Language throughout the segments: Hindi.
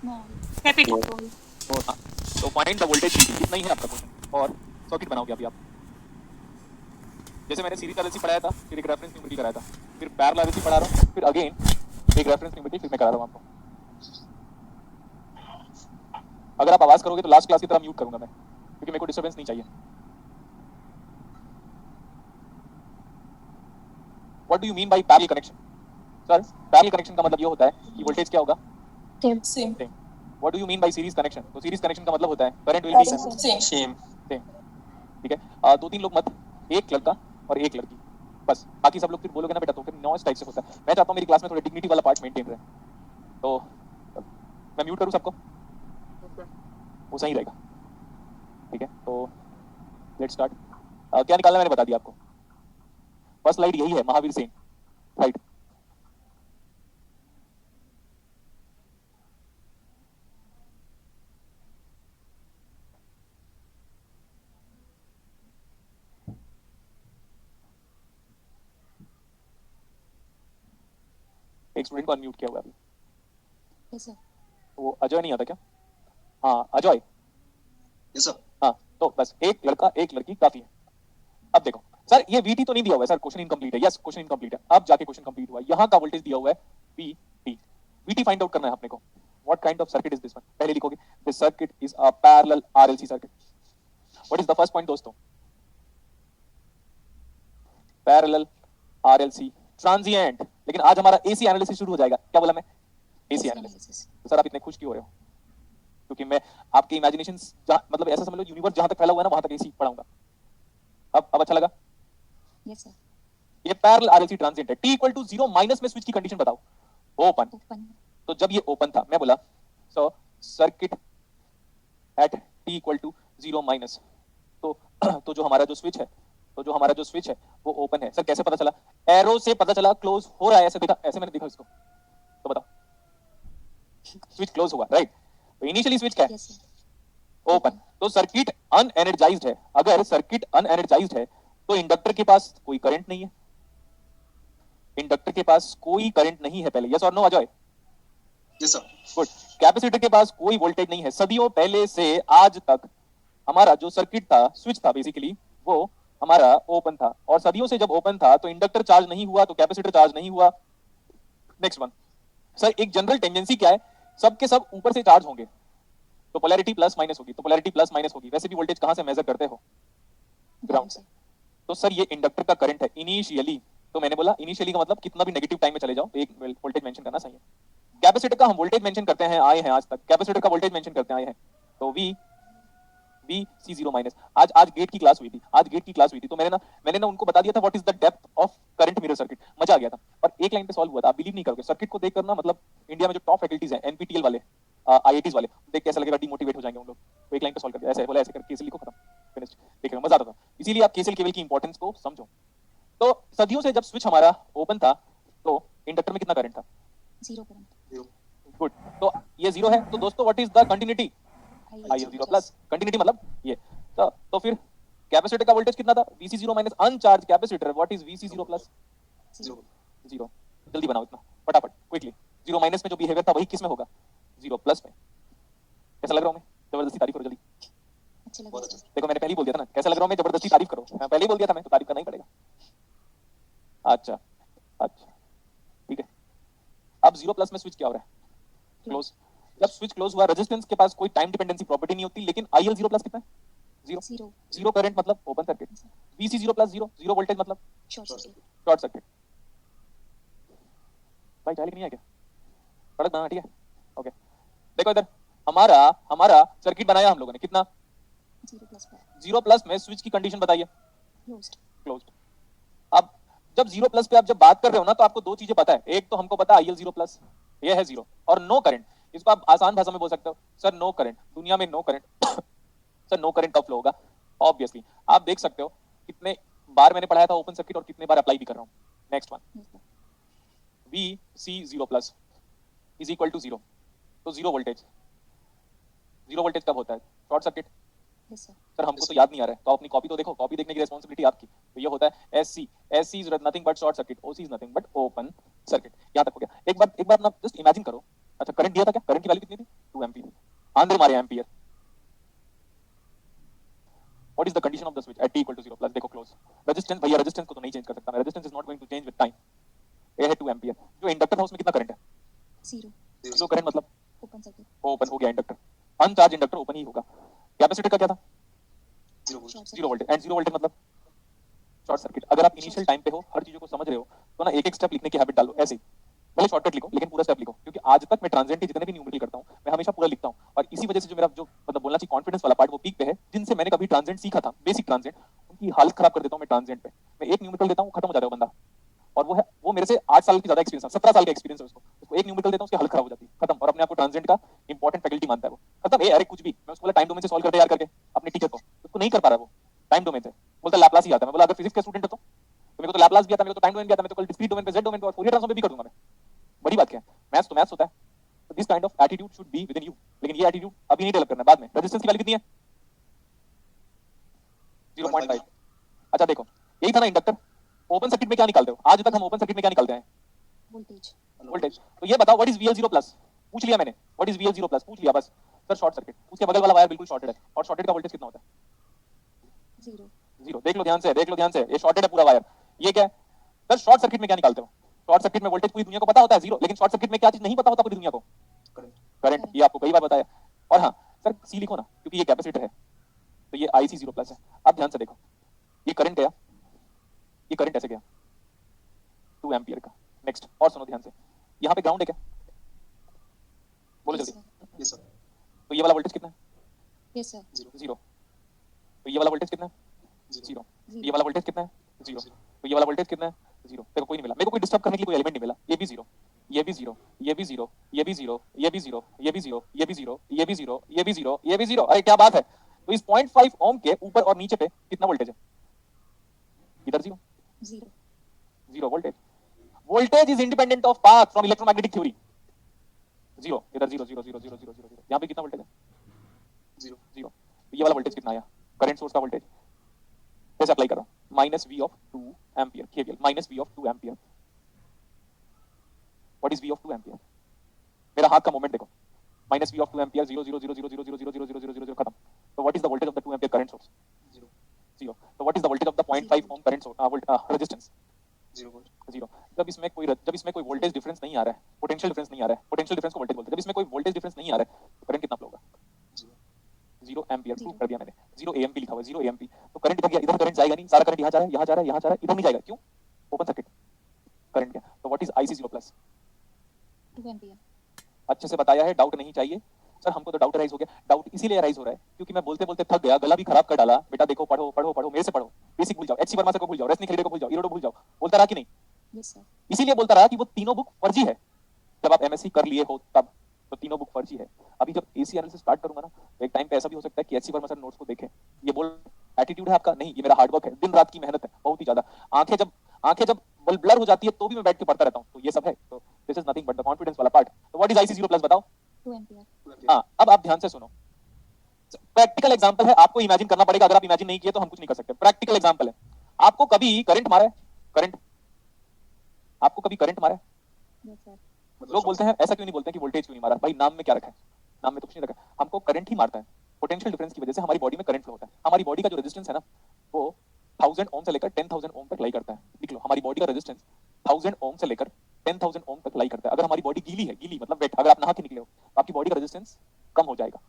कैपिटल। हाँ, तो फाइंड द वोल्टेज VT, इतना ही है आपका क्वेश्चन, और सर्किट बनाओगे अभी आप। जैसे मैंने सीरीज RLC पढ़ाया था, फिर एक रेफरेंस न्यूमेरिकल कराया था, फिर पैरेलल RLC पढ़ा रहा हूँ, फिर अगेन एक रेफरेंस न्यूमेरिकल फिर मैं करा रहा हूँ आपको। अगर आप आवाज करोगे तो लास्ट क्लास की तरह म्यूट करूंगा मैं, क्योंकि मेरे को डिस्टर्बेंस नहीं चाहिए। What do you mean by parallel connection? Sir, parallel connection का मतलब ये होता है कि वोल्टेज क्या होगा? Same. What do you mean by series connection? तो सीरीज कनेक्शन का मतलब होता है current will be same. Same. ठीक है, दो तीन लोग मत, एक लड़का और एक लड़की, बस। बाकी सब लोग फिर बोलोगे ना बेटा तो फिर नॉइस टाइप से होता है। मैं चाहता हूँ मेरी क्लास में थोड़ा डिग्निटी वाला पार्ट मेंटेन रहे, तो मैं म्यूट करूँ सबको? वो सही रहेगा। ठीक है, तो लेट्स स्टार्ट। क्या निकालना मैंने बता दिया आपको। फर्स्ट स्लाइड यही है, महावीर सिंह, राइट। एक स्टूडेंट को अनम्यूट किया हुआ है अभी। Yes sir. वो अजय नहीं आता क्या? हाँ अजय। Yes sir. हाँ, तो बस एक लड़का एक लड़की काफी है। अब देखो सर, ये VT तो नहीं दिया हुआ है सर, क्वेश्चन इनकम्प्लीट है। यस, क्वेश्चन इनकम्प्लीट है। अब जाके क्वेश्चन कंप्लीट हुआ। यहाँ का वोल्टेज दिया हुआ है VT। VT फाइंड आउट करना है अपने को। What kind of circuit is this one? पहले लिखोगे this circuit is a parallel RLC circuit. What is the first point दोस्तों? Parallel RLC transient. लेकिन आज हमारा AC एनालिसिस शुरू हो जाएगा। क्या बोला मैं? AC analysis. तो सर आप इतने खुश क्यों हो रहे हो? क्योंकि मैं आपके इमेजिनेशन, मतलब ऐसा समझ लो यूनिवर्स जहां तक फैला हुआ है ना वहां तक AC पढ़ाऊंगा। अब अच्छा लगा? Yes sir. ये पैरेलल RLC ट्रांजिएंट है। T इक्वल टू 0 माइनस में स्विच की कंडीशन बताओ। ओपन। तो जब ये ओपन था मैं बोला so circuit at T equal to 0 minus, तो तो जो हमारा जो स्विच है, वो ओपन है। सर कैसे पता चला? एरो से पता चला क्लोज हो रहा है। ऐसे देखा, ऐसे मैंने देखा इसको, तो बताओ स्विच क्लोज हुआ, राइट? तो इनिशियली स्विच क्या है? ओपन। तो सर्किट अनएनर्जाइज्ड है। अगर सर्किट अनएनर्जाइज्ड है तो इंडक्टर के पास कोई करंट नहीं है। इंडक्टर के पास कोई करंट नहीं है पहले। यस और no Ajay? Yes sir. Good. Capacitor के पास कोई वोल्टेज नहीं है। सदियों पहले से आज तक हमारा जो सर्किट था, स्विच था बेसिकली, वो हमारा ओपन था। और सदियों से जब ओपन था तो इंडक्टर चार्ज नहीं हुआ, तो कैपेसिटर चार्ज नहीं हुआ। Next one. सर एक जनरल टेंडेंसी क्या है? सबके सब ऊपर से चार्ज होंगे तो पोलैरिटी प्लस माइनस होगी, तो पोलैरिटी प्लस माइनस होगी। वैसे भी वोल्टेज कहां से मेजर करते हो? ग्राउंड से। तो सर ये इंडक्टर का करंट है इनिशियली। तो मैंने बोला इनिशियली का मतलब कितना भी नेगेटिव टाइम में चले जाओ तो एक वोल्टेज मेंशन करना सही है। कैपेसिटर का हम वोल्टेज मेंशन करते हैं, आए हैं आज तक कैपेसिटर का वोल्टेज मेंशन करते हैं, आए हैं। तो VC0 माइनस। आज गेट की क्लास हुई थी, तो मैंने ना उनको बता दिया था what is the depth of current mirror circuit. मजा आ गया था। और एक लाइन पे सॉल्व हुआ था। आप बिलीव नहीं करोगे, सर्किट को देख करना, मतलब इंडिया में जो टॉप फैकल्टीज हैं, NPTEL वाले, IITs वाले, देख कैसा लगेगा, डिमोटिवेट हो जाएंगे उन लोग। तो एक लाइन पे सॉल्व कर दिया, ऐसे बोला, ऐसे करके केसीएल लिखो, खत्म, फिनिश्ड। देख मजा आता था। इसीलिए आप केसीएल केवल की इंपॉर्टेंस को समझो। तो सदियों से जब स्विच हमारा ओपन था तो इंडक्टर में कितना करंट था? 0 करंट। गुड। तो ये 0 है, तो दोस्तों what is the continuity? IL0 plus. Continuity मतलब ये। तो फिर कैपेसिटर का वोल्टेज कितना था? VC0 minus अनचार्ज capacitor. What is VC0 plus? 0। जल्दी बनाओ इतना फटाफट, क्विकली। 0 माइनस में जो बिहेवियर था वही किस में होगा? 0 प्लस में। कैसा लग रहा हूं मैं? जबरदस्ती तारीफ करो जल्दी। अच्छा लगा सर। देखो मैंने पहले ही बोल दिया था ना, कैसा लग रहा हूं मैं, जबरदस्ती तारीफ करो। मैं पहले ही बोल दिया था, मैं तो तारीफ करना ही पड़ेगा। अच्छा अच्छा, ठीक है। अब 0 प्लस में स्विच क्या हो रहा है? क्लोज। जब स्विच क्लोज हुआ, रेजिस्टेंस के पास कोई टाइम डिपेंडेंसी प्रॉपर्टी नहीं होती, लेकिन IL0 प्लस कितना है? 0। 0 करंट मतलब open circuit. VC0 plus 0 voltage मतलब शॉर्ट सर्किट। भाई चालिक नहीं है क्या? सड़क बनाना, ठीक है, ओके। देखो इधर हमारा हमारा सर्किट बनाया हम लोगों ने, कितना? 0 प्लस में स्विच की कंडीशन बताइए। क्लोज्ड। अब जब 0 प्लस पे आप जब बात कर रहे हो ना, तो आपको दो चीजें पता है। एक तो हमको पता है IL0 प्लस, ये है 0, और नो करंट। इसको आप आसान भाषा में बोल सकते हो, सर नो करंट, दुनिया में no current sir no current कब फ्लो होगा? ऑब्वियसली आप देख सकते हो कितने बार मैंने पढ़ाया था ओपन सर्किट और कितने बार अप्लाई भी कर रहा हूं। Next one. VC0 plus is equal to 0। तो 0 वोल्टेज कब होता है? Short circuit. सर हमको तो याद नहीं आ रहा है, तो आप अपनी कॉपी तो देखो, कॉपी देखने की रिस्पांसिबिलिटी आपकी। तो ये होता है SC is nothing but short circuit, OC is nothing but open circuit. यहां तक हो गया। एक बार ना जस्ट इमेजिन करो, अच्छा करंट दिया था क्या, करंट की वैल्यू कितनी थी 2 एम्पीयर, आंदर मारे ampere. What is the condition of the switch at t equal to 0 plus, देखो क्लोज रेजिस्टेंस, भैया रेजिस्टेंस को तो नहीं चेंज कर सकता मैं, resistance is not going to change with time, ये है 2 एम्पीयर। जो इंडक्टर था उसमें कितना करंट है, 0 जो करंट मतलब ओपन सर्किट ओपन हो गया इंडक्टर, अनचार्ज इंडक्टर ओपन ही होगा। कैपेसिटर का क्या था, 0 volt, short 0 voltage, and 0 voltage मतलब शॉर्ट सर्किट। अगर आप इनिशियल टाइम पे हो, हर चीजों को समझ रहे हो, तो ना एक एक स्टेप लिखने की हैबिट डालो, ऐसे ही पहले शॉर्टकट लिखो लेकिन पूरा स्टेप लिखो, क्योंकि आज तक मैं ट्रांजिएंट के जितने भी न्यूमेरिकल करता हूं मैं हमेशा पूरा लिखता हूं, और इसी वजह से जो मेरा जो मतलब बोलना चाहिए कॉन्फिडेंस वाला पार्ट वो पीक पे है। जिनसे मैंने कभी ट्रांजिएंट सीखा था, बेसिक ट्रांजिएंट, उनकी हालत खराब कर देता हूं मैं ट्रांजिएंट पे। मैं एक न्यूमेरिकल देता हूं, खत्म हो जाता है वो बंदा, और वो मेरे से 8 साल की ज्यादा एक्सपीरियंस है, 17 साल का एक्सपीरियंस है उसको एक न्यूमेरिकल देता हूं उसकी हालत खराब हो जाती है, खत्म, और अपने आप को ट्रांजिएंट का इंपॉर्टेंट फैकल्टी मानता है वो, खत्म। अरे कुछ भी मैं उसको बोला टाइम डोमेन से सॉल्व कर दे यार करके अपने टीचर को, उसको नहीं कर पा रहा वो टाइम डोमेन से, बोलता लैप्लास ही आता है। मैं बोला अगर फिजिक्स का स्टूडेंट है तो मेरे को तो लैप्लास भी आता है, मेरे को तो टाइम डोमेन भी आता है, मैं तो कल डिस्क्रीट डोमेन पे, जेड डोमेन पे और फोरियर ट्रांसफॉर्म पे भी कर दूंगा मैं। बड़ी बात क्या है, मैथ्स तो मैथ्स होता है। तो this kind of attitude should be with in you, लेकिन ये एटीट्यूड अभी नहीं डेवलप करना है, बाद में। रेजिस्टेंस की वैल्यू कितनी है 0.5। अच्छा देखो यही था ना इंडक्टर, ओपन सर्किट में क्या निकालते हो, आज तक हम ओपन सर्किट में क्या निकालते हैं, वोल्टेज वोल्टेज। तो ये बताओ व्हाट इज VL0 प्लस, पूछ लिया मैंने, व्हाट इज VL0 प्लस पूछ लिया बस। सर शॉर्ट सर्किट, उसके बगल वाला वायर बिल्कुल शॉर्टेड है, और शॉर्टेड का वोल्टेज कितना होता है 0 जीरो। देख लो ध्यान से, देख लो ध्यान से, ये शॉर्टेड है पूरा वायर, ये क्या है। सर शॉर्ट सर्किट में क्या निकालते हो, शॉर्ट सर्किट में वोल्टेज पूरी दुनिया को पता होता है 0, लेकिन शॉर्ट सर्किट में क्या चीज नहीं पता होता पूरी दुनिया को, करंट। ये आपको कई बार बताया। और हाँ सर सी लिखो ना, क्योंकि ये कैपेसिटर है, तो ये IC0 प्लस है। अब ध्यान से देखो, ये करंट गया, ये करंट ऐसे गया 2 एम्पीयर का। नेक्स्ट और सुनो ध्यान से, यहाँ पे ग्राउंड है क्या, बोलो यस जल्दी। सर यस सर, तो ये वाला वोल्टेज कितना है, यस सर 0। तो ये वाला वोल्टेज कितना है, 0। ये वाला वोल्टेज कितना है, 0। तो ये वाला वोल्टेज कितना है, 0। देखो कोई नहीं मिला मेरे को, कोई डिस्टर्ब करने के लिए कोई एलिमेंट नहीं मिला, ये भी 0, ये भी 0, ये भी 0, ये भी 0, ये भी 0, ये भी 0, ये भी 0, ये भी 0, ये भी 0, ये भी 0। अरे क्या बात है। तो इस 0.5 ओम के ऊपर और नीचे पे कितना वोल्टेज है, इधर 0, 0 0 voltage. Voltage is independent of path from electromagnetic theory, 0 इधर 0 0 0 0 0 0। यहाँ पे कितना वोल्टेज है, 0 0। तो ये वाला वोल्टेज कितना आया, करंट सोर्स का वोल्टेज, कैसे अप्लाई कर रहा हूं, minus V of 2 ampere, KVL minus V of 2 ampere. What is V of 2 ampere, मेरा हाथ का मूवमेंट देखो, माइनस V ऑफ 2 एम्पियर 0 0 0 0 0 0 0 0 0 0 0 खत्म। तो what is the voltage of the 2 ampere current source, 0। तो what is the voltage of the 0.5 ohm current source resistance, 0 volt, 0। जब इसमें कोई वोल्टेज डिफरेंस नहीं आ रहा है, पोटेंशियल डिफरेंस नहीं आ रहा है, पोटेंशियल डिफरेंस को वोल्टेज बोलते हैं, जब इसमें कोई वोल्टेज डिफरेंस नहीं आ रहा है तो करंट कितना फ्लो होगा, 0 एम्पियर। प्रूव कर दिया मैंने, 0 AMP लिखा हुआ है, 0 AMP। तो करंट इधर गया, इधर करंट जाएगा नहीं, सारा करंट यहाँ जा रहा है, यहाँ जा रहा है, यहाँ जा रहा है, इधर नहीं जाएगा, क्यों, ओपन सर्किट करंट गया। तो what is IC0 plus, 2 ampere अच्छे से बताया है, डाउट नहीं चाहिए। सर हमको तो डाउट राइज हो गया, डाउट इसीलिए राइज हो रहा है क्योंकि मैं बोलते बोलते थक गया, गला भी खराब कर डाला। बेटा देखो पढ़ो पढ़ो पढ़ो, मेरे से पढ़ो, बेसिक भूल जाओ, HC वर्मा सर को भूल जाओ, रेस्नी खेड़े को भूल जाओ, इरोडो भूल जाओ, बोलता रहा कि नहीं, यस सर इसीलिए बोलता रहा कि वो तीनों बुक फर्जी है। जब आप MSc कर लिए हो तब तो तीनों बुक फर्जी है। अभी जब ACRL से स्टार्ट करूंगा ना तो एक टाइम पे ऐसा भी हो सकता है कि HC वर्मा सर नोट्स को देखें, ये बोल एटीट्यूड है आपका, नहीं ये मेरा हार्डवर्क है, दिन रात की मेहनत है बहुत ही ज्यादा। आंखें जब ब्लर हो जाती है तो भी मैं बैठ के पढ़ता रहता हूँ, तो ये सब है। तो this is nothing but the confidence वाला पार्ट। तो व्हाट इज IC0 प्लस बताओ। 2 एम्पीयर हाँ अब आप ध्यान से सुनो, प्रैक्टिकल एग्जांपल है, आपको इमेजिन करना पड़ेगा, अगर आप इमेजिन नहीं किए तो हम कुछ नहीं कर सकते। प्रैक्टिकल एग्जांपल है, आपको कभी करंट मारा है, करंट आपको कभी करंट मारा है। यस सर लोग बोलते हैं ऐसा क्यों नहीं बोलते हैं कि वोल्टेज क्यों नहीं मारा, भाई नाम में क्या रखा है, नाम में तो कुछ नहीं रखा है, हमको करंट ही मारता है। पोटेंशियल डिफरेंस की वजह से हमारी बॉडी में करंट फ्लो होता है। हमारी बॉडी का जो रेजिस्टेंस है ना वो 1000 ओम से लेकर 10000 ओम तक लाई करता है। देख लो हमारी बॉडी का रेजिस्टेंस 1000 ओम से लेकर 10000 ओम तक लाई करता है। अगर हमारी बॉडी गीली है, गीली मतलब वेट, अगर आप नहा के निकले हो तो आपकी बॉडी का रेजिस्टेंस कम हो जाएगा।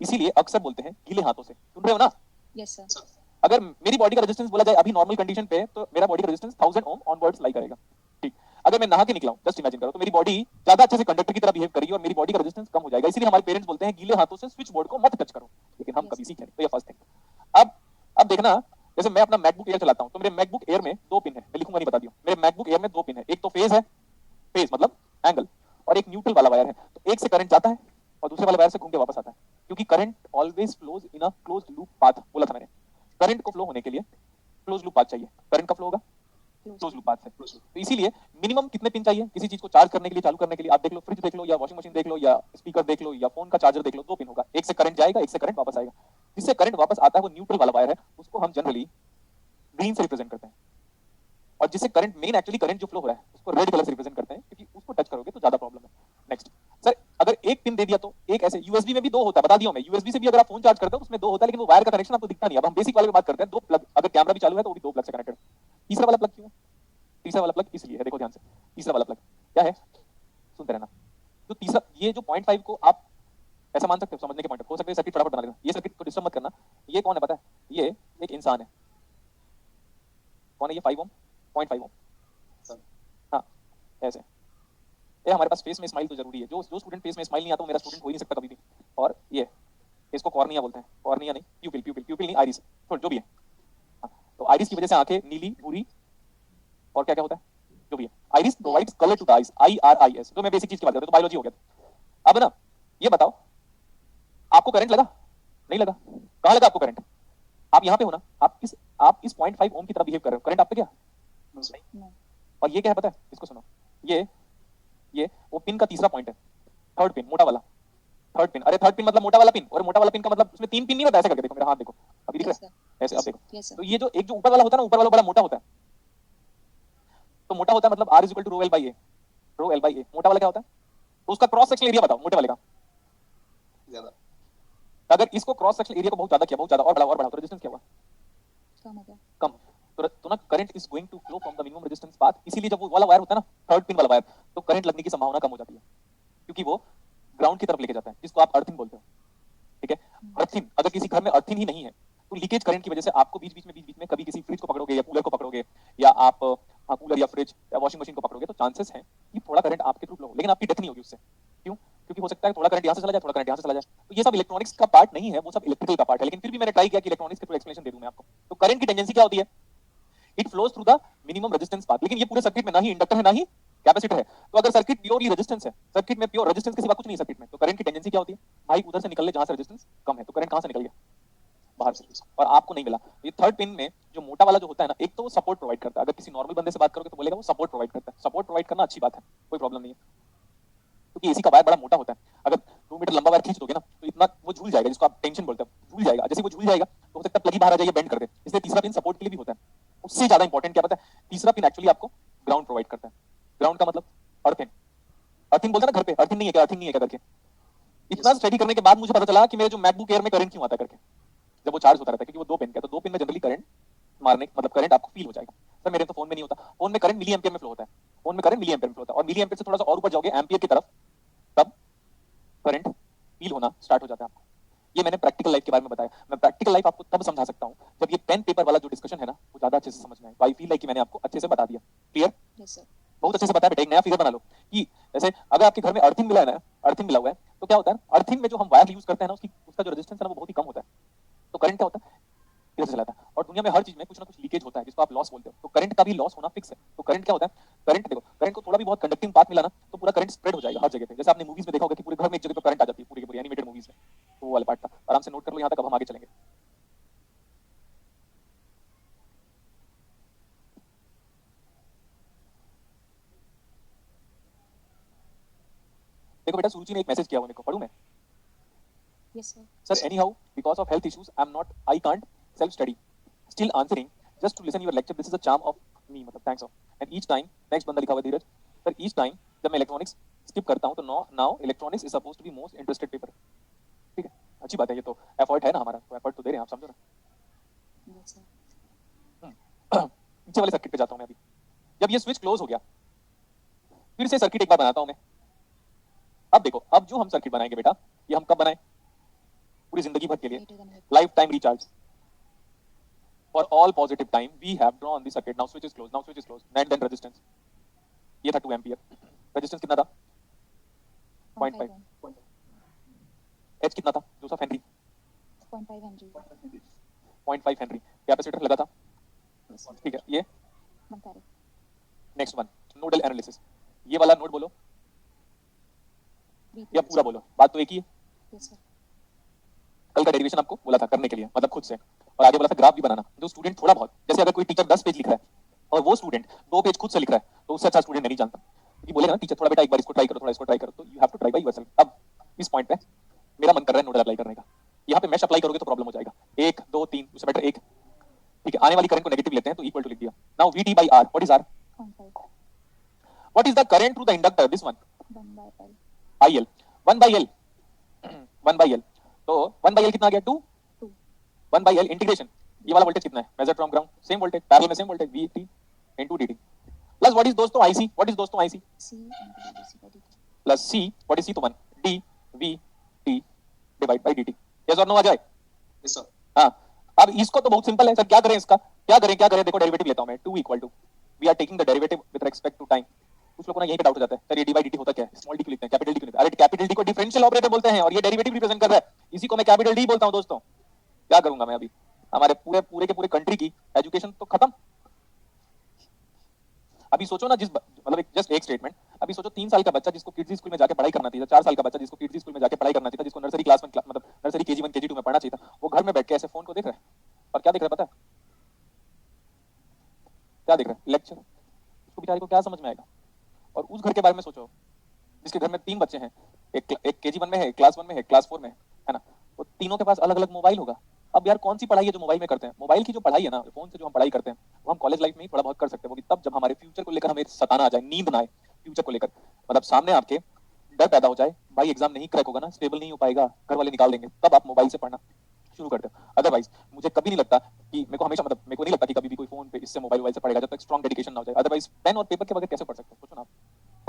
इसीलिए अक्सर बोलते हैं गीले हाथों से, सुन रहे हो ना। यस सर अगर मेरी बॉडी का रेजिस्टेंस बोला जाए अभी नॉर्मल कंडीशन पे तो मेरा बॉडी का रेजिस्टेंस 1000 ओम ऑनवर्ड्स लाई करेगा, ठीक। अगर मैं नहा के निकला हूं, जस्ट इमेजिन करो, तो मेरी बॉडी ज्यादा अच्छे से कंडक्टर की तरह बिहेव करेगी और मेरी बॉडी का रेजिस्टेंस कम हो जाएगा। इसीलिए हमारे पेरेंट्स बोलते हैं गीले हाथों से स्विच बोर्ड को मत टच करो, लेकिन हम Yes. कभी सीखे नहीं। तो ये फर्स्ट थिंग। अब देखना, जैसे मैं अपना मैकबुक एयर चलाता हूं तो मेरे मैकबुक एयर में 2 पिन है, मैं लिखूंगा नहीं, बता दियो। मेरे मैकबुक एयर में 2 पिन है, एक तो फेज है, फेज मतलब एंगल, और एक न्यूट्रल वाला वायर है। तो एक से करंट जाता है और दूसरे वाले वायर से घूम के वापस आता है, क्योंकि current always flows in a closed loop path. बोला था मैंने, करंट को फ्लो होने के लिए क्लोज लूप पाथ चाहिए। करंट का फ्लो होगा क्लोज लूप पाथ से। तो इसीलिए मिनिमम कितने पिन चाहिए किसी चीज को चार्ज करने के लिए, चालू करने के लिए? आप देख लो, फ्रिज देख लो या वॉशिंग मशीन देख लो या स्पीकर देख लो या फोन का चार्जर देख लो, 2 पिन होगा। एक से करंट जाएगा, एक से करंट वापस आएगा। जिससे करंट वापस आता है वो न्यूट्रल वाला वायर है, उसको हम जनरली ग्रीन से रिप्रेजेंट करते हैं। और जिससे करंट, मेन एक्चुअली करंट जो फ्लो हो रहा है उसको रेड कलर से रिप्रेजेंट करते हैं, क्योंकि उसको टच करोगे तो ज्यादा प्रॉब्लम है। नेक्स्ट सर, अगर एक पिन दे दिया तो एक ऐसे, यूएसबी में भी दो होता है, बता दिया मैं, यूएसबी से भी अगर आप फोन चार्ज करते हो उसमें दो होता है, लेकिन वो वायर का कनेक्शन आपको दिखता नहीं। अब हम बेसिक वाले की बात करते हैं, दो प्लग, अगर कैमरा भी चालू है तो वो भी दो प्लग से कनेक्टेड। तीसरा वाला प्लग क्यों है? तीसरा वाला प्लग इसलिए है, देखो ध्यान से, तीसरा वाला प्लग क्या है, सुनते रहना। जो तीसरा, ये जो 0.5 को आप ऐसा मान सकते हो, समझने के पॉइंट हो सकता है सर्किट फटाफट बना देना, ये सर्किट को डिस्टर्ब मत करना। ये कौन है पता है? ये एक इंसान है। कौन है ये? 5 ओम, 0.5 ओम। हाँ ऐसे, ये हमारे पास फेस में स्माइल तो जरूरी है, जो स्टूडेंट फेस में स्माइल नहीं आता वो मेरा स्टूडेंट हो ही नहीं सकता कभी भी। और ये इसको कॉर्निया बोलते हैं, कॉर्निया नहीं, प्यूपिल, प्यूपिल, प्यूपिल नहीं, आइरिस, जो भी है। हाँ, तो आइरिस की वजह से आंखें नीली, भूरी, और क्या क्या होता है, जो भी है। Iris provides colour to the eyes, IRIS, तो मैं बेसिक चीज की बात करता हूं, तो बायोलॉजी हो गया। अब ना ये बताओ, आपको करंट लगा? नहीं लगा। कहां लगा आपको करंट? आप यहां पे हो ना, आप इस 0.5 ओम की तरह बिहेव कर रहे हो, करंट आप पे क्या? No. और ये क्या है पता है? इसको सुनो, ये वो पिन का तीसरा पॉइंट है, थर्ड पिन, मोटा वाला थर्ड पिन। अरे थर्ड पिन मतलब मोटा वाला पिन, और मोटा वाला पिन का मतलब उसमें 3 पिन नहीं होता, ऐसे करके देखो, मेरा हाथ देखो, अभी दिख Yes, रहा sir. है ऐसे, अब देखो। Yes, sir. तो ये जो एक जो ऊपर वाला होता है ना, ऊपर वाला बड़ा मोटा होता है, तो मोटा होता है मतलब R = ρ L/A, ρ L/A। मोटा वाला क्या होता है? तो उसका क्रॉस सेक्शनल एरिया बताओ मोटे वाले का। ज्यादा। अगर इसको क्रॉस सेक्शनल एरिया को बहुत ज्यादा किया, बहुत ज्यादा, और बढ़ा तो रेजिस्टेंस क्या हुआ? कम हो गया. कम। तो ना current is going to flow from the minimum resistance path, इसीलिए जब वो वाला वायर होता है ना, थर्ड पिन वाला वायर, तो करंट लगने की संभावना कम हो जाती है, क्योंकि वो ग्राउंड की तरफ लेके जाता है, जिसको आप अर्थिंग बोलते हो। ठीक है, अर्थिंग, अगर किसी घर में अर्थिंग ही नहीं है तो लीकेज करंट की वजह से आपको बीच बीच में कभी किसी फ्रिज को पकड़ोगे या कूलर को पकड़ोगे, या आप कूलर या फ्रिज या वॉशिंग मशीन को पकड़ोगे, तो चांसेस हैं कि थोड़ा करंट आपके थ्रू फ्लो हो, लेकिन आपकी डेथ नहीं होगी उससे। क्यों? क्योंकि हो सकता है थोड़ा करंट यहाँ से चला जाए, थोड़ा करंट यहाँ से चला जाए, तो ये सब इलेक्ट्रॉनिक्स का पार्ट नहीं है, वो सब इलेक्ट्रिकल का पार्ट है। लेकिन फिर भी मैंने ट्राई किया कि इलेक्ट्रॉनिक्स के थ्रू एक्सप्लेनेशन दे दूं मैं आपको। तो करंट की टेंडेंसी क्या होती है? It flows through the minimum resistance path. लेकिन ये पूरे सर्किट में ना ही इंडक्टर है ना ही कैपेसिटर है, तो अगर सर्किट प्योरली रेजिस्टेंस है, सर्किट में प्योर रेजिस्टेंस के सिवा कुछ नहीं है सर्किट में, तो करंट की टेंडेंसी क्या होती है? भाई उधर से निकल ले जहां से रेजिस्टेंस कम है, तो करंट कहां से निकल गया? बाहर से, और आपको नहीं मिला। ये थर्ड पिन में जो मोटा वाला जो होता है ना, एक तो वो सपोर्ट प्रोवाइड करता है, अगर किसी नॉर्मल बंदे से बात करोगे तो बोलेगा वो सपोर्ट प्रोवाइड करता है। सपोर्ट प्रोवाइड करना अच्छी बात है, कोई प्रॉब्लम नहीं है, क्योंकि एसी का वायर बड़ा मोटा होता है। अगर 2 मीटर लंबा वायर खींच दोगे ना, तो इतना वो झूल जाएगा, जिसको आप टेंशन बोलते हैं, झूल जाएगा। जैसे वो झूल जाएगा तो हो सकता है प्लग ही बाहर आ जाए, बेंड कर दे, इसलिए तीसरा पिन सपोर्ट के लिए भी होता है। उससे ज्यादा इंपॉर्टेंट क्या पता है? तीसरा पिन एक्चुअली आपको ग्राउंड प्रोवाइड करता है। ग्राउंड का मतलब अर्थिंग, अर्थिंग बोलते हैं ना घर पे, अर्थिंग नहीं है क्या, अर्थिंग नहीं है क्या करके। इतना स्टडी करने के बाद मुझे पता चला कि मेरे जो मैकबुक एयर में करंट क्यों आता है करके, जब वो चार्ज होता रहता है, क्योंकि वो 2 पिन का, तो 2 पिन में जनरली करंट मारने मतलब करंट आपको फील हो जाएगा। सर मेरे तो फोन में नहीं होता, फोन में करंट मिली एम्पियर में फ्लो होता है, फोन में करंट मिली एम्पियर में फ्लो होता है, और मिली एम्पियर से थोड़ा सा और ऊपर जाओगे एम्पियर की तरफ, तब करंट फील होना स्टार्ट हो जाता है आपको। ये मैंने प्रैक्टिकल लाइफ के बारे में बताया। मैं प्रैक्टिकल लाइफ आपको तब समझा सकता हूँ जब ये पेन पेपर वाला जो डिस्कशन है ना, वो ज्यादा अच्छे से समझ में आए। तो आई फील लाइक कि मैंने आपको अच्छे से बता दिया। क्लियर? Yes, sir. बहुत अच्छे से बताया बेटा। एक नया फिगर बना लो कि जैसे अगर आपके घर में अर्थिंग मिला है ना, अर्थिंग मिला हुआ है, तो क्या होता है, अर्थिंग में जो हम वायर यूज करते हैं ना, उसका जो रेजिस्टेंस है ना, वो बहुत ही कम होता है। तो करंट क्या होता है? इधर से चलाता है। और दुनिया में हर चीज में कुछ ना कुछ लीकेज होता है, जिसको आप लॉस बोलते हो। तो करंट का भी लॉस होना फिक्स है। तो करंट क्या होता है? करंट देखो, करंट को थोड़ा भी बहुत कंडक्टिंग पाथ मिला ना, तो पूरा करंट स्प्रेड हो जाएगा हर जगह पे। जैसे आपने मूवीज में देखा होगा कि पूरे घर में एक जगह पे करंट आ जाती है, पूरी की पूरी एनिमेटेड मूवीज में, तो वो वाला पार्ट था। आराम से नोट कर लो यहाँ तक, अब हम आगे चलेंगे। देखो बेटा, सुरुचि ने एक मैसेज किया हुआ, देखो पढ़ूं मैं? Yes, sir. Sir, anyhow, because of health issues, I can't self-study. Still answering, just to listen your lecture. This is a charm of me. मतलब thanks of. And each time, next बंदा लिखा हुआ धीरज. Sir, each time जब मैं इलेक्ट्रॉनिक्स स्किप करता हूँ, तो now electronics is supposed to be most interested paper. ठीक है, अच्छी बात है, ये तो एफर्ट है ना हमारा, तो एफर्ट तो दे रहे हैं, आप समझो ना। Yes, sir. पीछे वाले सर्किट पे जाता हूँ मैं अभी। जब ये स्विच क्लोज हो गया, फिर से सर्किट एक बार बनाता हूँ मैं। अब देखो, अब जो हम सर्किट बनाएंगे बेटा, ये हम कब बनाए? पूरी जिंदगी भर के लिए, Later than it. Life time recharge. For all positive time, we have drawn the circuit. Now switch is closed. Now switch is closed. And then resistance. ये था 2 एम्पियर। रेजिस्टेंस कितना था? 0.5। ohm. H कितना था? Joseph Henry. 0.5 Henry. 0.5 Henry. Capacitor लगा था। Yes, sir. ठीक है, ये 1 farad. Next one, nodal analysis. ये वाला नोड बोलो VP. या पूरा बोलो, बात तो एक ही है। Yes, sir. कल का डेरिवेशन आपको बोला था करने के लिए, मतलब खुद से, और आगे बोला था ग्राफ भी बनाना। जो स्टूडेंट थोड़ा बहुत, जैसे अगर कोई टीचर 10 पेज लिख रहा है और वो स्टूडेंट 2 पेज खुद से लिख रहा है, तो उससे अच्छा स्टूडेंट नहीं जानता। क्योंकि बोलेगा ना टीचर, थोड़ा बेटा एक बार इसको ट्राई करो, थोड़ा इसको ट्राई करो, तो you have to try by yourself. अब इस पॉइंट पे मेरा मन कर रहा है नोडल अप्लाई करने का। यहाँ पे मैश अप्लाई करोगे तो प्रॉब्लम हो जाएगा। 1 2 3, उससे बेटर 1। ठीक है, आने वाली करंट को नेगेटिव लेते हैं, तो इक्वल टू लिख दिया। Now VT by R, what is R? 0.5. What is the current through the inductor? This one 1 by L. IL। 1 by L 1 by L, तो 1 by L कितना आ गया 2, 1 by L इंटीग्रेशन, ये वाला वोल्टेज कितना है measure from ground, same voltage parallel में same voltage VT into dt plus what is दोस्तों IC, व्हाट इज दोस्तों IC C into dVc by dt. Plus C, what is C तो 1 dVt divide by dt, yes और नो आ जाए। Yes sir. हाँ, अब इसको तो बहुत सिंपल है सर, क्या करें इसका, क्या करें देखो डेरिवेटिव लेता हूं मैं, 2 equal to we are taking the derivative with respect to time. कुछ लोगों को ना यही पे डाउट हो जाता है सर ये डी बाई dt होता क्या है, स्मॉल डी क्यों लिखते हैं, कैपिटल डी क्यों लिखते हैं, अरे कैपिटल डी को डिफरेंशियल ऑपरेटर बोलते हैं और ये डेरिवेटिव रिप्रेजेंट कर रहा है, इसी को मैं कैपिटल डी बोलता हूं दोस्तों। क्या करूंगा मैं अभी, हमारे पूरे के पूरे कंट्री की एजुकेशन तो खत्म। अभी सोचो ना, जिस मतलब जस्ट एक स्टेटमेंट, अभी सोचो 3 साल का बच्चा जिसको किड्स स्कूल में जाके पढ़ाई करना चाहिए, 4 साल का बच्चा जिसको किड्स स्कूल में जाके पढ़ाई करना चाहिए, जिसको नर्सरी क्लास में मतलब नर्सरी केजी 1 केजी 2 में पढ़ना चाहिए था, वो घर में बैठ के ऐसे फोन को देख रहा है और क्या देख रहा है पता है, क्या देख रहा है, लेक्चर। उसको बेचारे को क्या समझ में आएगा। और उस घर के बारे में सोचो जिसके घर में 3 बच्चे हैं, एक केजी 1 में है, एक क्लास 1 में है, क्लास 4 में है ना, वो तीनों के पास अलग अलग मोबाइल होगा। अब यार कौन सी पढ़ाई है जो मोबाइल में करते हैं, मोबाइल की जो पढ़ाई है ना, फोन से जो हम पढ़ाई करते हैं वो हम कॉलेज लाइफ में ही थोड़ा बहुत कर सकते हैं, वो तब जब हमारे फ्यूचर को लेकर हमें सताना आ जाए, नींद ना आए फ्यूचर को लेकर, मतलब सामने आपके डर पैदा हो जाए, भाई एग्जाम नहीं क्रैक होगा ना, स्टेबल नहीं हो पाएगा, घर वाले निकाल देंगे, तब आप मोबाइल से पढ़ना शुरू करते हो। अदरवाइज मुझे कभी नहीं लगता कि मेरे को नहीं लगता कि कभी भी कोई फोन पे इससे मोबाइल से पढ़ेगा जब तक स्ट्रॉन्ग डेडिकेशन ना हो जाए। अदरवाइज पेन और पेपर के बगैर कैसे पढ़ सकते हो, सोचो ना,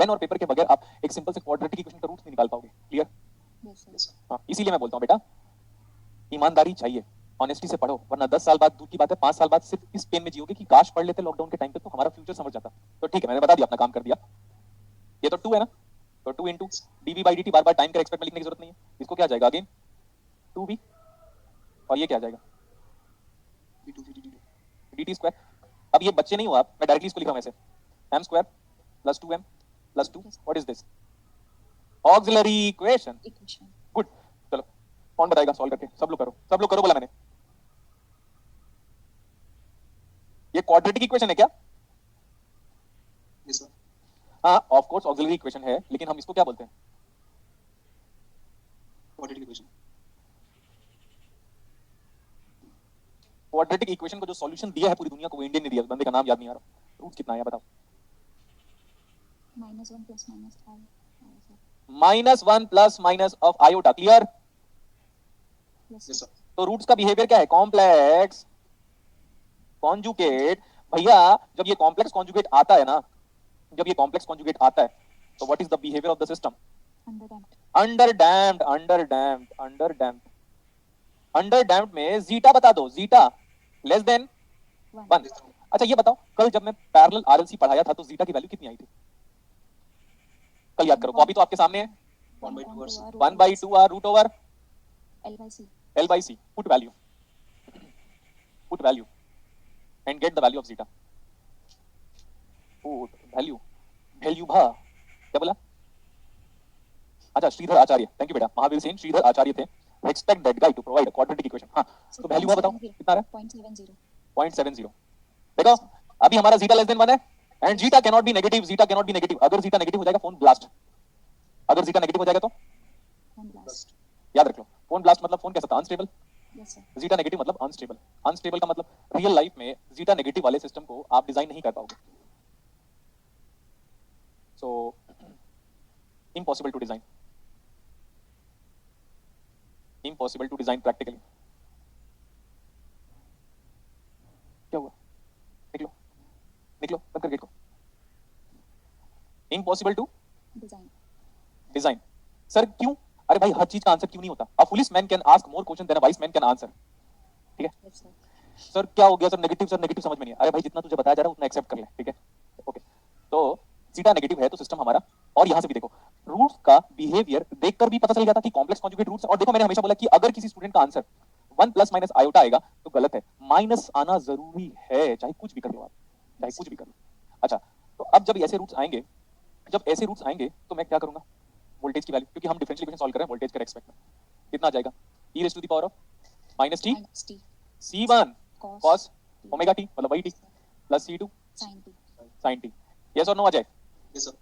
पेन और पेपर के बगैर आप एक सिंपल से क्वाड्रेटिक इक्वेशन का रूट्स नहीं निकाल पाओगे। क्लियर? Yes, sir. हाँ, इसीलिए मैं बोलता हूँ बेटा ईमानदारी चाहिए, ऑनेस्टी से पढ़ो, वरना 10 साल बाद दूर की बात है 5 साल बाद सिर्फ इस पेन में जियोगे कि काश पढ़ लेते लॉकडाउन के टाइम पे तो हमारा फ्यूचर समझ जाता। तो ठीक है, मैंने बता दिया, अपना काम कर दिया। ये तो 2 है ना, तो 2 into dv by dt, bar bar time के एक्सपेक्ट में लिखने की जरूरत नहीं है। इसको क्या आ जाएगा अगेन 2v, और ये क्या आ जाएगा dt स्क्वायर। अब ये बच्चे नहीं हो आप, मैं डायरेक्टली इसको लिख रहा हूं ऐसे, m square plus 2m plus 2, what is this, auxiliary equation. Equation. Good, चलो कौन बताएगा सॉल्व करके, सब लोग करो बोला मैंने। ये क्वाड्रेटिक इक्वेशन है क्या? Yes sir. हाँ ऑफ कोर्स ऑक्सिलरी इक्वेशन है, लेकिन हम इसको क्या बोलते हैं? Quadratic equation. क्वाड्रेटिक इक्वेशन को जो सॉल्यूशन दिया है पूरी दुनिया को, वो इंडियन ने दिया, बंदे का नाम याद नहीं आ रहा। रूट कितना आया बताओ? -1 plus -5. -1 plus minus of iota. Clear? Yes, yes sir. Sir. तो रूट्स का बिहेवियर क्या है? Complex conjugate. भैया जब ये कॉम्प्लेक्स कॉन्जुगेट आता है ना, जब ये कॉम्प्लेक्स कॉन्जुगेट आता है तो what is the behaviour of the system? Underdamped. अंडरडैम्प्ड में जीटा बता दो, जीटा लेस देन 1। अच्छा ये बताओ, कल जब मैं पैरेलल आरएलसी पढ़ाया था तो जीटा की वैल्यू कितनी आई थी? कल याद करो, कॉपी तो आपके सामने है। 1/2 r root over L by C. L by C. Put value and get the value of zeta. Put value भा, क्या बोला? अच्छा श्रीधर आचार्य, थैंक यू बेटा, महावीर सेन श्रीधर आचार्य थे। Expect that guy to provide a quadratic equation. हाँ, तो वैल्यू बताओ कितना आ रहा है? 0.70. 0.70। देखो अभी हमारा जीटा लेस देन 1 है and zeta can not be negative, अगर जीटा नेगेटिव हो जाएगा फोन ब्लास्ट, अगर जीटा नेगेटिव हो जाएगा तो One blast. याद रख लो, फोन ब्लास्ट मतलब फोन कैसा था? Unstable. Yes, sir. Zeta negative मतलब अनस्टेबल। अनस्टेबल का मतलब रियल लाइफ में जीटा नेगेटिव वाले सिस्टम को आप डिजाइन नहीं कर पाओगे। So impossible to design, practically. क्या हुआ? निकलो बंद कर गेट को। Impossible to design. सर क्यों? अरे भाई हर चीज का आंसर क्यों नहीं होता? A foolish man can ask more question than a wise man can answer. ठीक है? Yes, sir. सर क्या हो गया? सर नेगेटिव समझ में नहीं है। अरे भाई जितना तुझे बताया जा रहा है उतना एक्सेप्ट कर ले, ठीक है? ओके, तो जीटा नेगेटिव है तो सिस्टम हमारा, और यहां से भी देखो रूट्स का बिहेवियर देखकर भी पता चल गया था कि कॉम्प्लेक्स कॉन्जुगेट रूट्स। और देखो मैंने हमेशा बोला कि अगर किसी स्टूडेंट का आंसर 1 प्लस माइनस आयोटा आएगा तो गलत है, माइनस आना जरूरी है, चाहे कुछ भी कर लो आप, चाहे कुछ भी कर लो। अच्छा, तो अब जब ऐसे रूट्स आएंगे, तो मैं क्या करूंगा? वोल्टेज की वैल्यू, क्योंकि हम डिफरेंशियल इक्वेशन सॉल्व कर रहे हैं वोल्टेज के रेस्पेक्ट में, कितना आ जाएगा? e raised to the power of minus t Minus T. c1 cos T. Omega t मतलब वही t plus c2 Sin T. sin t। Yes और नो आ जाए? Yes sir.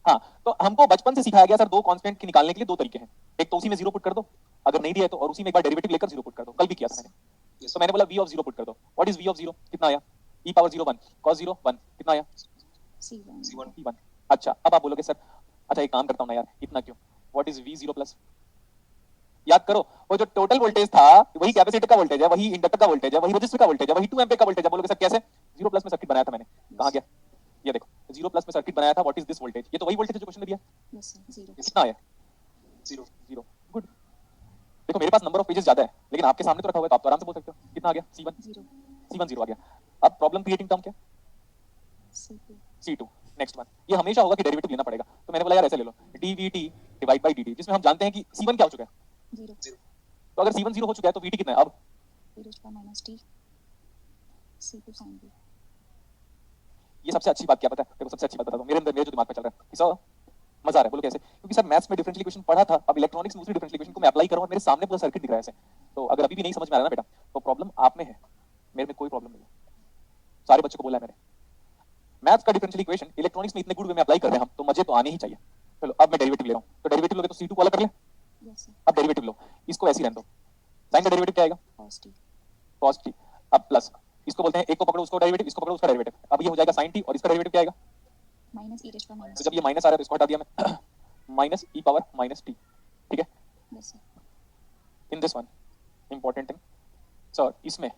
हाँ, तो हमको बचपन से सिखाया गया सर दो कांस्टेंट की निकालने के लिए दो तरीके हैं, एक तो उसी में जीरो पुट कर दो, अगर नहीं दिया तो, और उसी में एक बार डेरिवेटिव लेकर जीरो पुट कर दो। कल भी किया था मैंने। यस तो मैंने बोला v of 0 पुट कर दो। What is v of 0? कितना आया? e पावर 0 1 cos 0 1 कितना आया? C1. C1 c1। अच्छा अब आप बोलोगे सर, अच्छा एक काम करता हूं ना यार, इतना क्यों? What is V0 plus? याद करो, वो जो टोटल वोल्टेज था वही कैपेसिटर का वोल्टेज है, वही इंडक्टर का वोल्टेज है, वही रेजिस्टर का वोल्टेज है, वही 2 एम्पीयर का वोल्टेज है। बोलोगे सर कैसे? 0 प्लस में सर्किट बनाया था मैंने, कहां गया? ये देखो 0 प्लस में सर्किट बनाया था, व्हाट इज दिस वोल्टेज? ये तो वही वोल्टेज है जो क्वेश्चन में दिया। यस सर, 0 कितना आया? 0। गुड। देखो मेरे पास नंबर ऑफ पेजेस ज्यादा है, लेकिन आपके सामने तो रखा हुआ है, तो आप तो आराम से बोल सकते हो। कितना आ गया? C1 0 आ गया। अब प्रॉब्लम क्रिएटिंग टर्म क्या? C2। नेक्स्ट वन, ये हमेशा होगा कि डेरिवेटिव लेना पड़ेगा, तो मैंने बोला यार ऐसे ले लो, dVt डिवाइड बाय dt, जिसमें हम जानते हैं कि C1 क्या हो चुका है? 0 तो अगर C1 0 हो चुका है तो Vt कितना है अब? e⁻t C2 sin v। ये सबसे अच्छी बात क्या पता है? देखो सबसे अच्छी बात बता दो, मेरे अंदर मेरे जो दिमाग में चल रहा है कि सर मजा आ रहा है। बोलो कैसे? क्योंकि सर मैथ्स में डिफरेंशियल इक्वेशन पढ़ा था, अब इलेक्ट्रॉनिक्स में दूसरी डिफरेंशियल इक्वेशन को मैं अप्लाई कर रहा हूं और मेरे सामने पूरा सर्किट दिख रहा है ऐसे। तो अगर अभी भी नहीं समझ में आ रहा ना बेटा, तो प्रॉब्लम आप में है, मेरे में कोई प्रॉब्लम नहीं है। सारे बच्चों को बोला है मैंने, मैथ्स का डिफरेंशियल इक्वेशन इलेक्ट्रॉनिक्स में इतने गुड वे में अप्लाई कर रहे हैं हम, तो मजे तो आने ही चाहिए। चलो अब मैं डेरिवेटिव ले रहा हूं, तो डेरिवेटिव लोगे तो C2 को अलग कर ले। यस सर, अब डेरिवेटिव लो, इसको ऐसे ही रहने दो। साइन का डेरिवेटिव क्या आएगा? cos t cos t। अब प्लस, इसको बोलते हैं, एक को पकड़ो उसको डेरिवेटिव, इसको पकड़ो उसका डेरिवेटिव। अब ये हो जाएगा sin t, और इसका डेरिवेटिव क्या आएगा? -e⁻t। तो जब ये माइनस आ रहा है तो इसको हटा दिया मैं, minus e power minus t। ठीक है। Yes sir, in this one important thing sir, इसमें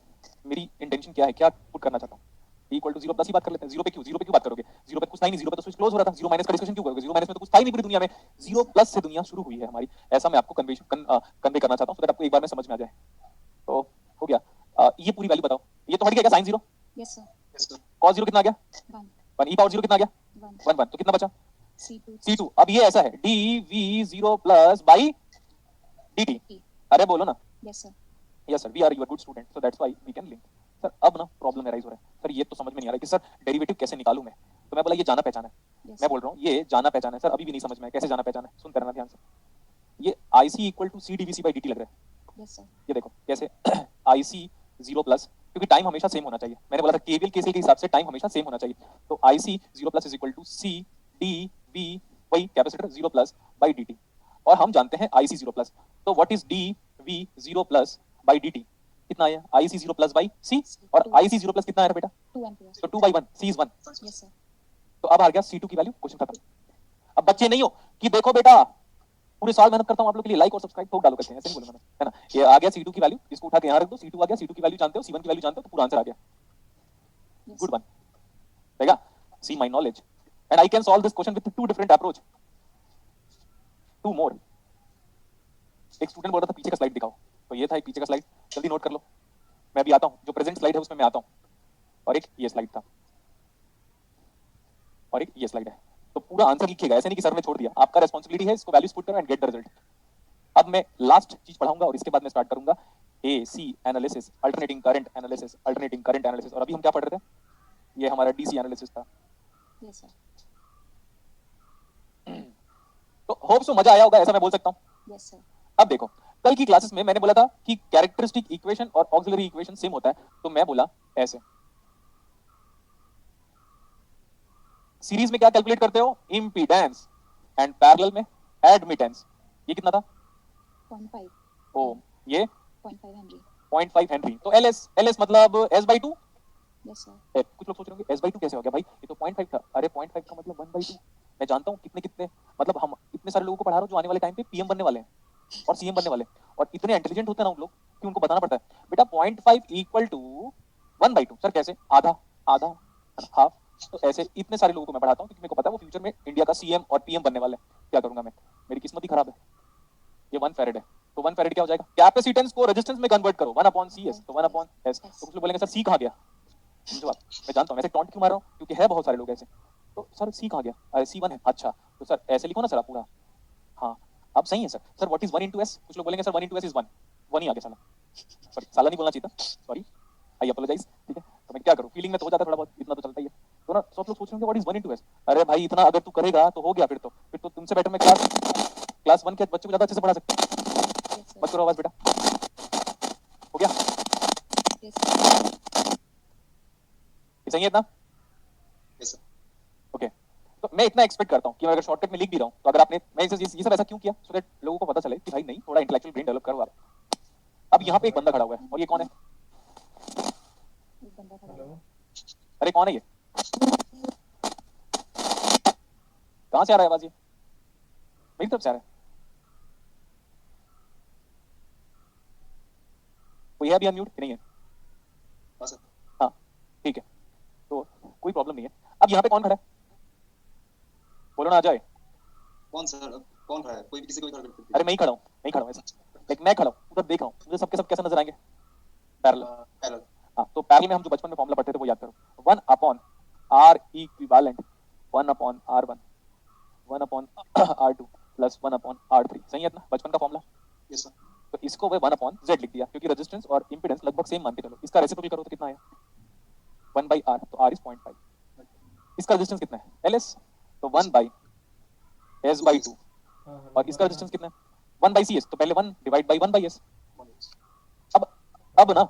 मेरी इंटेंशन क्या है, क्या पुट करना चाहता हूँ? इक्वल टू 0 प्लस ही बात कर लेते हैं। 0 पे क्यों? 0 पे क्यों बात करोगे? 0 पे कुछ था ही नहीं, 0 पे तो स्विच क्लोज हो रहा था। 0 माइनस का डिस्कशन क्यों करोगे? 0 माइनस में तो कुछ था ही नहीं पूरी दुनिया में। 0 प्लस से दुनिया शुरू हुई है हमारी, ऐसा मैं आपको कन्वे करना चाहता हूँ, सो दैट आपको एक बार में समझ में आ जाए। तो हो गया। ये पूरी वैल्यू बताओ, ये तो हट गया क्या sin 0? यस सर, cos 0 कितना आ गया? 1 1। e पावर 0 कितना आ गया? 1 1 1। तो कितना बचा? C2 C2। अब ये ऐसा है dV0 प्लस बाई dt। अरे बोलो ना। Yes sir, yes sir, we are your good student, so that's why we can link. Sir अब ना प्रॉब्लम अराइज हो रहा है सर, ये तो समझ में नहीं आ रहा कि सर डेरिवेटिव कैसे निकालूं मैं। तो मैं बोला ये जाना पहचाना है। यस मैं बोल रहा हूँ ये जाना पहचाना है सर, अभी भी नहीं समझ में आया कैसे जाना पहचाना है। सुन करना ध्यान से, ये IC इक्वल टू CdVc/dt लग रहा है। यस सर, ये देखो कैसे IC 0 प्लस, क्योंकि टाइम हमेशा सेम होना चाहिए। मैंने बोला था केवीएल केसीएल के हिसाब से टाइम हमेशा सेम होना चाहिए। तो IC 0 plus is equal to CdV, वही कैपेसिटर 0 प्लस बाई dt, और हम जानते हैं IC 0 प्लस। तो what is dV 0 plus by dt? कितना आया? IC 0 प्लस बाई C, और IC 0 प्लस कितना आया बेटा? 2 एम्पीयर। तो 2 by 1, C is 1। Yes sir, तो अब आ गया C2 की वैल्यू, क्वेश्चन खत्म। अब बच्चे नहीं हो कि देखो बेटा पूरे साल मेहनत करता हूं आप लोग के लिए, लाइक और सब्सक्राइब ठोक डालो करते हैं, ऐसे नहीं बोला मैंने, है ना? ये आ गया C2 की वैल्यू, इसको उठा के यहां रख दो। C2 आ गया, C2 की वैल्यू जानते हो, C1 की वैल्यू जानते हो, तो पूरा आंसर आ गया। Yes good one. देखा, see my knowledge and I can solve this question with two different approach, two more. एक स्टूडेंट बोल रहा था पीछे का स्लाइड दिखाओ, तो ये था एक पीछे का स्लाइड, जल्दी नोट कर लो। मैं भी आता हूं, जो प्रेजेंट स्लाइड है उसमें मैं आता हूं, और एक ये स्लाइड था, और एक ये स्लाइड है। तो पूरा आंसर लिखिएगा, ऐसे नहीं कि सर ने छोड़ दिया, आपका रिस्पांसिबिलिटी है इसको वैल्यूज पुट करो एंड गेट द रिजल्ट। अब मैं लास्ट चीज पढ़ाऊंगा और इसके बाद मैं स्टार्ट करूंगा AC analysis, alternating current analysis, alternating current analysis. और अभी हम क्या पढ़ रहे थे? ये हमारा DC एनालिसिस था। यस सर, तो होप सो मजा आया होगा, ऐसा मैं बोल सकता हूं। यस सर, अब देखो, कल की क्लासेस में मैंने बोला था कि कैरेक्टरिस्टिक इक्वेशन और ऑक्सिलरी इक्वेशन सेम होता है, तो मैं बोला ऐसे। सीरीज में क्या कैलकुलेट करते हो? इंपीडेंस, एंड पैरेलल में एडमिटेंस। ये कितना था? 0.5 ओम। ये 0.5 हेनरी। 0.5 हेनरी। तो LS मतलब S/2। यस सर, कुछ लोग सोच रहे होंगे S/2 कैसे हो गया भाई, ये तो 0.5 था। अरे 0.5 का मतलब 1/2। मैं जानता हूँ कितने कितने, मतलब हम इतने सारे लोगों को पढ़ा रहा हूँ जो आने वाले टाइम पे PM बनने वाले हैं और CM बनने वाले हैं, और इतने इंटेलिजेंट होते हैं ना उन लोग कि उनको बताना पड़ता है बेटा 0.5 इक्वल टू 1/2। सर कैसे? आधा, आधा, हाफ। तो ऐसे इतने सारे लोगों को मैं पढ़ाता हूँ क्योंकि मेरे को पता है वो फ्यूचर में इंडिया का CM और PM बनने वाले हैं। क्या करूंगा मैं, मेरी किस्मत ही खराब है। ये 1 फैरेड है, तो 1 फैरेड क्या हो जाएगा? कैपेसिटेंस को रेजिस्टेंस में कन्वर्ट करो, 1/CS, तो 1/S। तो कुछ लोग बोलेंगे सर C कहाँ गया? समझो आप, मैं जानता हूँ ऐसे टॉन्ट क्यों मार रहा हूँ, क्योंकि है बहुत सारे लोग ऐसे। तो सर C कहाँ गया? अरे C1 है। अच्छा तो सर ऐसे लिखो ना सर आप पूरा। हाँ अब सही है sir. Sir what is 1 into S? कुछ लोग बोलेंगे सर 1 into S इज 1। 1 ही आ गया साला, सॉरी साला नहीं बोलना चाहिए था, सॉरी, आई अपोलोजाइज। ठीक है, तो मैं क्या करूँ, फीलिंग में तो हो जाता है थोड़ा बहुत, इतना तो चलता ही है। तो ना सब लोग सोच रहे होंगे व्हाट इज 1 into S। अरे भाई इतना अगर तू करेगा तो हो गया, फिर तो तुमसे बेटर मैं क्लास 1 के बच्चों को ज्यादा अच्छे से पढ़ा सकते हैं। यस मत करो आवाज बेटा, हो गया? यस सर, ये सही है इतना? Yes, sir. ओके तो मैं इतना एक्सपेक्ट करता हूँ कि मैं अगर शॉर्टकट में लिख भी रहा हूँ तो अगर आपने, मैं ये सब ऐसा क्यों किया, सो दैट लोगों को पता चले कि भाई नहीं, थोड़ा इंटेलेक्चुअल ब्रेन डेवलप करो आप। अब यहाँ पे एक बंदा खड़ा हुआ है, और ये कौन है? एक बंदा खड़ा है। अरे कौन है ये? कहाँ से आ रहा है आवाज? ये मेरी तरफ से आ रहा है। कोई है भी अनम्यूट कि नहीं है? हाँ सर। हाँ ठीक है, तो कोई प्रॉब्लम नहीं है। अब यहाँ पे कौन खड़ा है, बोलो ना आ जाए। कौन सर? कौन रहा है? कोई किसी को भी कर अरे मैं ही खड़ा हूँ, मैं ही खड़ा हूँ ऐसा, लाइक मैं खड़ा हूँ उधर देख रहा हूँ, मुझे सबके सब कैसे नजर आएंगे, पैरेलल। पैरेलल। हाँ तो पैरेलल में हम जो बचपन में फॉर्मूला पढ़ते थे वो याद करो, 1 upon R equivalent 1 upon R1 1 upon R2 plus 1 upon R3, सही है ना बचपन का फॉर्मूला। Yes sir. तो इसको वो 1 अपॉन Z लिख दिया, क्योंकि रेजिस्टेंस और इंपेडेंस लगभग सेम मान के चलो। इसका रेसिप्रोकल करो तो कितना आया, 1 by R, तो R is 0.5। इसका रेजिस्टेंस कितना है, LS, तो 1 by S by 2, और इसका रेजिस्टेंस कितना है 1 by CS, तो पहले 1 डिवाइड बाई 1 by S। अब ना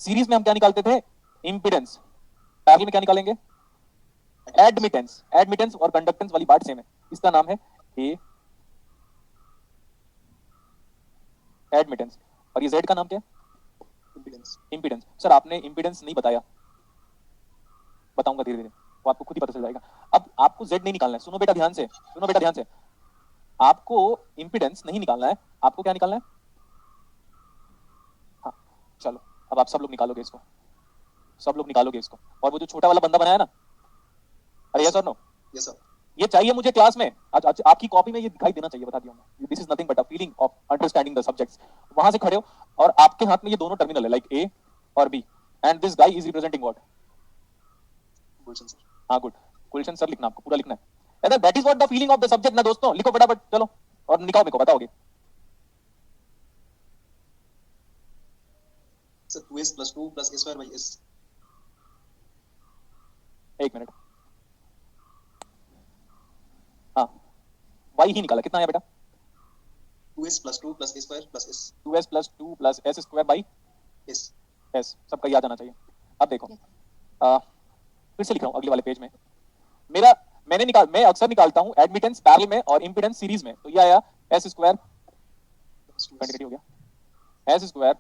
सीरीज में हम क्या निकालते थे, इंपेडेंस, पैरेलल में क्या निकालेंगे, एडमिटेंस। एडमिटेंस और कंडक्टेंस वाली बात सेम है, इसका नाम है ए एडमिटेंस, और ये Z का नाम क्या है, इंपेडेंस। इंपेडेंस। सर आपने इंपेडेंस नहीं बताया, बताऊंगा धीरे धीरे, तो आपको खुद ही पता चल जाएगा। अब आपको Z नहीं निकालना है, सुनो बेटा ध्यान से, सुनो बेटा ध्यान से, आपको इंपेडेंस नहीं निकालना है, आपको क्या निकालना है, हाँ चलो अब आप सब लोग निकालोगे इसको, सब लोग निकालोगे इसको। और वो जो छोटा वाला बंदा बनाया ना, अरे यस और नो, यस सर। ये चाहिए मुझे क्लास में आज, आज आपकी कॉपी में ये दिखाई देना चाहिए, बता दिया मैं, this is nothing but a feeling of understanding the subjects. वहां से खड़े हो और आपके हाथ में ये दोनों टर्मिनल है, लाइक ए और B, and this guy is representing what, Gulshan sir. हाँ गुड, गुलशन सर लिखना, आपको पूरा लिखना है, that is what the feeling of the subject ना दोस्तों, लिखो फटाफट चलो और निकालो, मेरे को बताओगे। Sir 2s + 2 + s² by s। एक मिनट, हाँ वाई ही निकाला, कितना आया बेटा, 2s + 2 + s² + s। 2s + 2 + s square by s। S, सबका याद आना चाहिए। अब देखो फिर से लिख रहा हूँ अगले वाले पेज में, मेरा मैं अक्सर निकालता हूँ एडमिटेंस पैरेलल में और इंपेडेंस सीरीज में, तो ये आया s स्क्वायर, कंटिन्यूटी हो गया, s square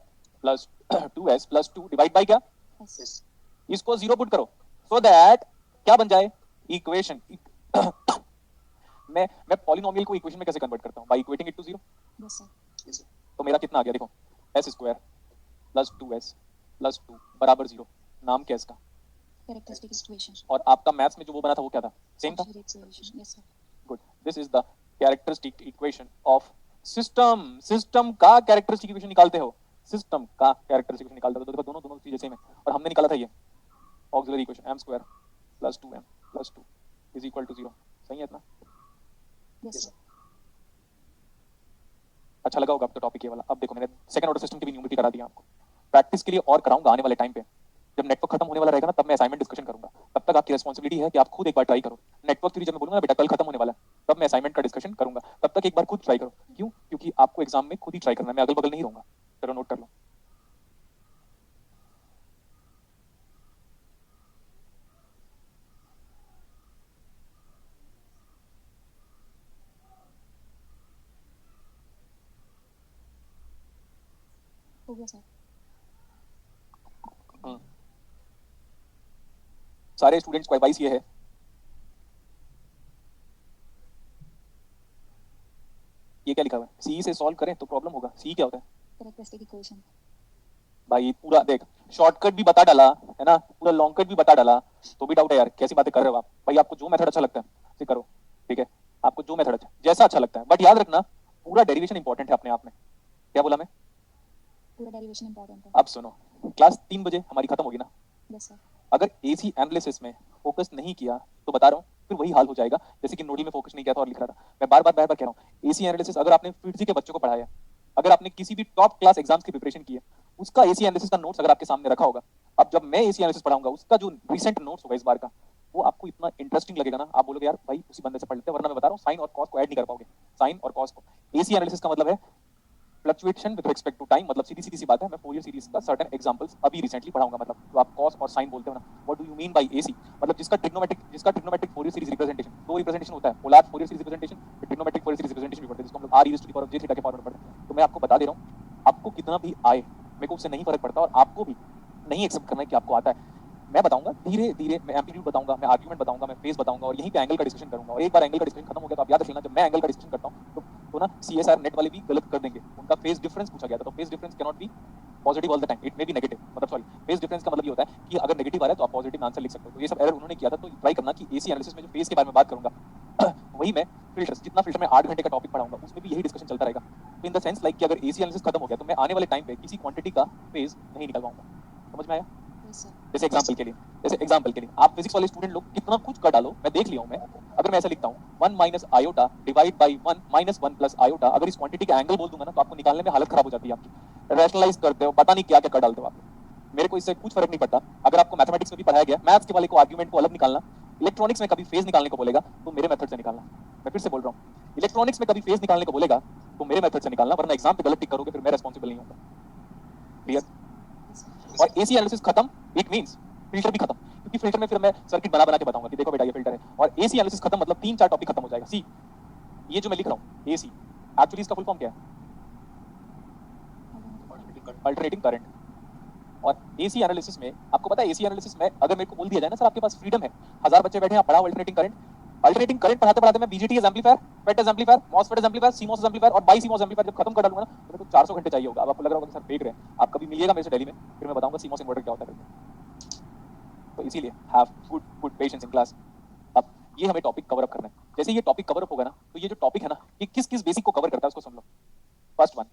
plus 2s + 2 divide by क्या, s। इसको जीरो पुट करो, सो दैट क्या बन जाए, इक्वेशन। मैं पॉलिनोमियल को इक्वेशन में कैसे कन्वर्ट करता हूँ, by equating it to zero. Yes, sir. yes sir। तो मेरा कितना आ गया देखो, s square plus 2s plus 2 बराबर 0, नाम क्या है इसका, Characteristic equation. और आपका मैथ्स में जो वो बना था वो क्या था, सेम था, Auxiliary equation. Yes, sir. Good. This is the characteristic equation of system. System का कैरेक्टरिस्टिक इक्वेशन निकालते हो, सिस्टम का कैरेक्टरिस्टिक इक्वेशन निकालते हो, तो देखो दोनों दोनों चीजें सेम है, और हमने निकाला था ये auxiliary equation m² + 2m + 2 is equal to 0, सही है इतना, Yes, Yes, sir. अच्छा लगा होगा अब तो टॉपिक ये वाला। अब देखो मैंने सेकंड ऑर्डर सिस्टम की भी न्यूमेरिकल करा दिया आपको, प्रैक्टिस के लिए और कराऊंगा आने वाले टाइम पे, जब नेटवर्क खत्म होने वाला रहेगा ना तब मैं असाइनमेंट डिस्कशन करूंगा, तब तक आपकी रिस्पांसिबिलिटी है कि आप खुद एक बार ट्राई करो। नेटवर्क थ्योरी जब मैं बोलूंगा ना बेटा कल खत्म होने वाला है, तब मैं असाइनमेंट का डिस्कशन करूंगा, तब तक एक बार खुद ट्राई करो। क्यों, क्योंकि आपको एग्जाम में खुद ही ट्राई करना है, मैं अगल बगल नहीं रहूंगा, चलो नोट कर लो। हो गया, sir. सारे स्टूडेंट्स को एडवाइस ये है, ये क्या लिखा हुआ है, सी से सॉल्व करें तो प्रॉब्लम होगा, सी क्या होता है Characteristic equation. भाई, पूरा देख शॉर्टकट भी बता डाला है ना, पूरा लॉन्ग कट भी बता डाला, तो भी डाउट है यार, कैसी बातें कर रहे हो आप भाई, आपको जो मेथड अच्छा लगता है उसे करो, ठीक है, आपको जो मेथड अच्छा जैसा अच्छा लगता है, बट याद रखना पूरा डेरिवेशन इंपॉर्टेंट है अपने आप में। क्या बोला मैं, पूरा derivation important है. अब सुनो, क्लास 3 बजे हमारी खत्म होगी ना, Yes, sir. अगर एसी एनालिसिस में फोकस नहीं किया तो बता रहा हूँ फिर वही हाल हो जाएगा जैसे कि नोडल में फोकस नहीं किया था और लिख रहा था। मैं बार बार कह रहा हूँ, एसी एनालिसिस अगर आपने फिजिक्स के बच्चों को पढ़ाया, अगर आपने किसी भी टॉप क्लास एग्जाम्स की प्रिपरेशन की है, उसका एसी एनालिसिस का नोट्स अगर आपके सामने रखा होगा, अब जब मैं एसी एनालिसिस पढ़ाऊंगा उसका जो रिसेंट नोट्स होगा इस बार का, वो आपको इतना इंटरेस्टिंग लगेगा ना, आप बोलोगे यार भाई उसी बंदे से पढ़ लेते हैं, वरना मैं बता रहा हूँ साइन और कॉस को ऐड नहीं कर पाओगे। साइन और कॉस को, एसी एनालिसिस का मतलब है fluctuation with respect to time, मतलब सीधी सी बात है, मैं फोरियर सीरीज का सर्टेन एग्जांपल्स अभी रिसेंटली पढ़ाऊंगा, मतलब तो आप कॉस और साइन बोलते हो ना, what do you mean by AC, मतलब जिसका ट्रिग्नोमेट्रिक फोरियर सीरीज रिप्रेजेंटेशन, दो रिप्रेजेंटेशन होता है, polar Fourier series representation, trigonometric Fourier series representation भी पढ़ते हैं, जिसको हम लोग r e to the power of j theta के फॉर्म में पढ़ते हैं। तो मैं आपको बता दे रहा हूँ, आपको कितना भी आए मेरे को उससे नहीं फर्क पड़ता, और आपको भी नहीं एक्सेप्ट करना है कि आपको आता है। मैं बताऊंगा धीरे धीरे, मैं एम्पलीट्यूड बताऊंगा, मैं आर्गुमेंट बताऊंगा, मैं फेज बताऊंगा, और यहीं पे एंगल का डिस्कशन करूंगा, और एक बार एंगल का डिस्कशन खत्म हो गया तो आप याद रखना, जब मैं एंगल का डिस्कशन करता हूँ तो ना CSR नेट वाले भी गलत कर देंगे, उनका फेज डिफरेंस पूछा गया था, तो phase difference can not B positive all the time, it may be negative, मतलब सॉरी फेज डिफरेंस का मतलब ये होता है कि अगर नेगेटिव आ रहा है तो आप पॉजिटिव आंसर लिख सकते हो। तो ये सब एरर उन्होंने किया था, तो ट्राई करना कि एसी एनालिसिस में जो फेज के बारे में बात करूंगा वही मैं फिल्टर्स, जितना फिल्टर में 8 घंटे का टॉपिक पढ़ाऊंगा उसमें भी यही डिस्कशन चलता रहेगा। तो इन द सेंस लाइक कि अगर एसी एनालिसिस खत्म हो गया तो मैं आने वाले टाइम पे किसी क्वांटिटी का फेज नहीं निकाल पाऊंगा। समझ में आया? Yes sir. जैसे एग्जांपल के लिए आप फिजिक्स वाले स्टूडेंट लोग कितना कुछ कर डालो, मैं देख लिया हूं। मैं अगर मैं ऐसा लिखता हूं 1 minus iota divide by 1 minus 1 plus iota, अगर इस क्वांटिटी का एंगल बोल दूंगा ना तो आपको निकालने में हालत खराब हो जाती है आपकी। रैशनलाइज करते हो, पता नहीं क्या क्या कर डालते हो आप। मेरे को इससे कुछ फर्क नहीं पड़ता। अगर आपको मैथमेटिक्स में भी पढ़ाया गया, मैथ्स के वाले को आर्गुमेंट को अलग निकालना, इलेक्ट्रॉनिक्स में कभी फेज निकालने को बोलेगा तो मेरे मेथड से निकालना। मैं फिर से बोल रहा हूँ, इलेक्ट्रॉनिक्स में कभी फेज निकालने को बोलेगा तो मेरे मेथड से निकालना, वरना एग्जाम पे गलत टिक करोगे फिर मैं रिस्पांसिबल नहीं हूँ। क्लियर? Yes sir. और एसी एनालिसिस खत्म, इट मींस फिल्टर भी खत्म, क्योंकि फिल्टर में फिर मैं सर्किट बना बना के बताऊंगा कि देखो बेटा ये फिल्टर है। और एसी एनालिसिस खत्म मतलब 3-4 टॉपिक खत्म हो जाएगा। सी, ये जो मैं लिख रहा हूँ एसी, एक्चुअली इसका फुल फॉर्म क्या है? Alternating current. और एसी एनालिसिस में आपको पता है, एसी एनालिसिस में अगर मेरे को बोल दिया जाए ना सर आपके पास फ्रीडम है, 1000 बच्चे बैठे हैं, आप पढ़ाओ अल्टरनेटिंग करंट। अल्टरनेटिंग करंट पढ़ाते पढ़ाते मैं BJT amplifier, FET amplifier, MOSFET amplifier, CMOS amplifier और बाई सीमॉस एम्पलीफायर जब खत्म कर डालूंगा ना तो मेरे को 400 घंटे चाहिए होगा। अब आपको लग रहा होगा कि सर फेक रहे हैं, आप कभी मिलिएगा मेरे से दिल्ली में, फिर मैं बताऊंगा सीमॉस इन्वर्टर क्या होता है। तो इसीलिए have good patience in class. अब ये हमें टॉपिक कवर अप करना है। जैसे ये टॉपिक कवर अप होगा ना तो ये जो टॉपिक है ना ये किस किस बेसिक को कवर करता है उसको सुन लो। First one,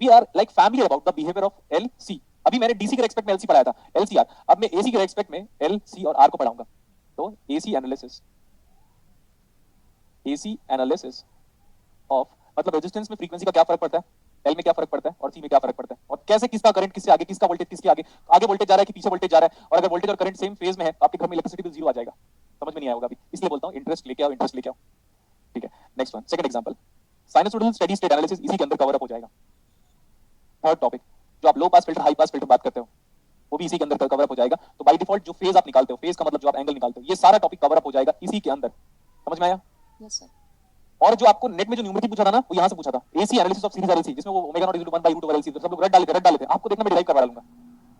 we are like family about the behaviour of LC. अभी मैंने डीसी के रेस्पेक्ट में एलसी पढ़ाया था, एलसीआर। अब मैं एसी के रेस्पेक्ट में एलसी और आर को पढ़ाऊंगा। तो एसी एनालिसिस ऑफ मतलब रेजिस्टेंस में फ्रीक्वेंसी का क्या फर्क पड़ता है, एल में क्या फर्क पड़ता है और सी में क्या फर्क पड़ता है, और कैसे किसका करंट किससे आगे, किसका वोल्टेज किसके आगे, आगे वोल्टेज जा रहा है कि पीछे वोल्टेज जा रहा है, और अगर वोल्टेज और करंट सेम फेज में है तो आपके घर में इलेक्ट्रिसिटी बिल जीरो आ जाएगा। समझ में नहीं आया होगा अभी, इसलिए बोलता हूं इंटरेस्ट लेके आओ, इंटरेस्ट लेके आओ। ठीक है, next one, second example, sinusoidal steady state analysis इसी के अंदर कवर अप हो जाएगा। थर्ड टॉपिक, जो आप low pass filter high pass filter बात करते हो वो भी इसी के अंदर कवर अप हो जाएगा। तो बाय डिफॉल्ट जो फेज आप निकालते हो, फेज का मतलब जो आप एंगल निकालते हो, ये सारा टॉपिक कवर अप हो जाएगा इसी के अंदर। समझ में आया? Yes sir. और जो आपको नेट में जो न्यूमेरिकल पूछा था ना वो यहां से पूछा था, AC analysis of series RLC, जिसमें वो omega not equal to 1 by root over LC, तो सब लोग रट डाले थे। आपको देखना मैं डिराइव करवा दूंगा।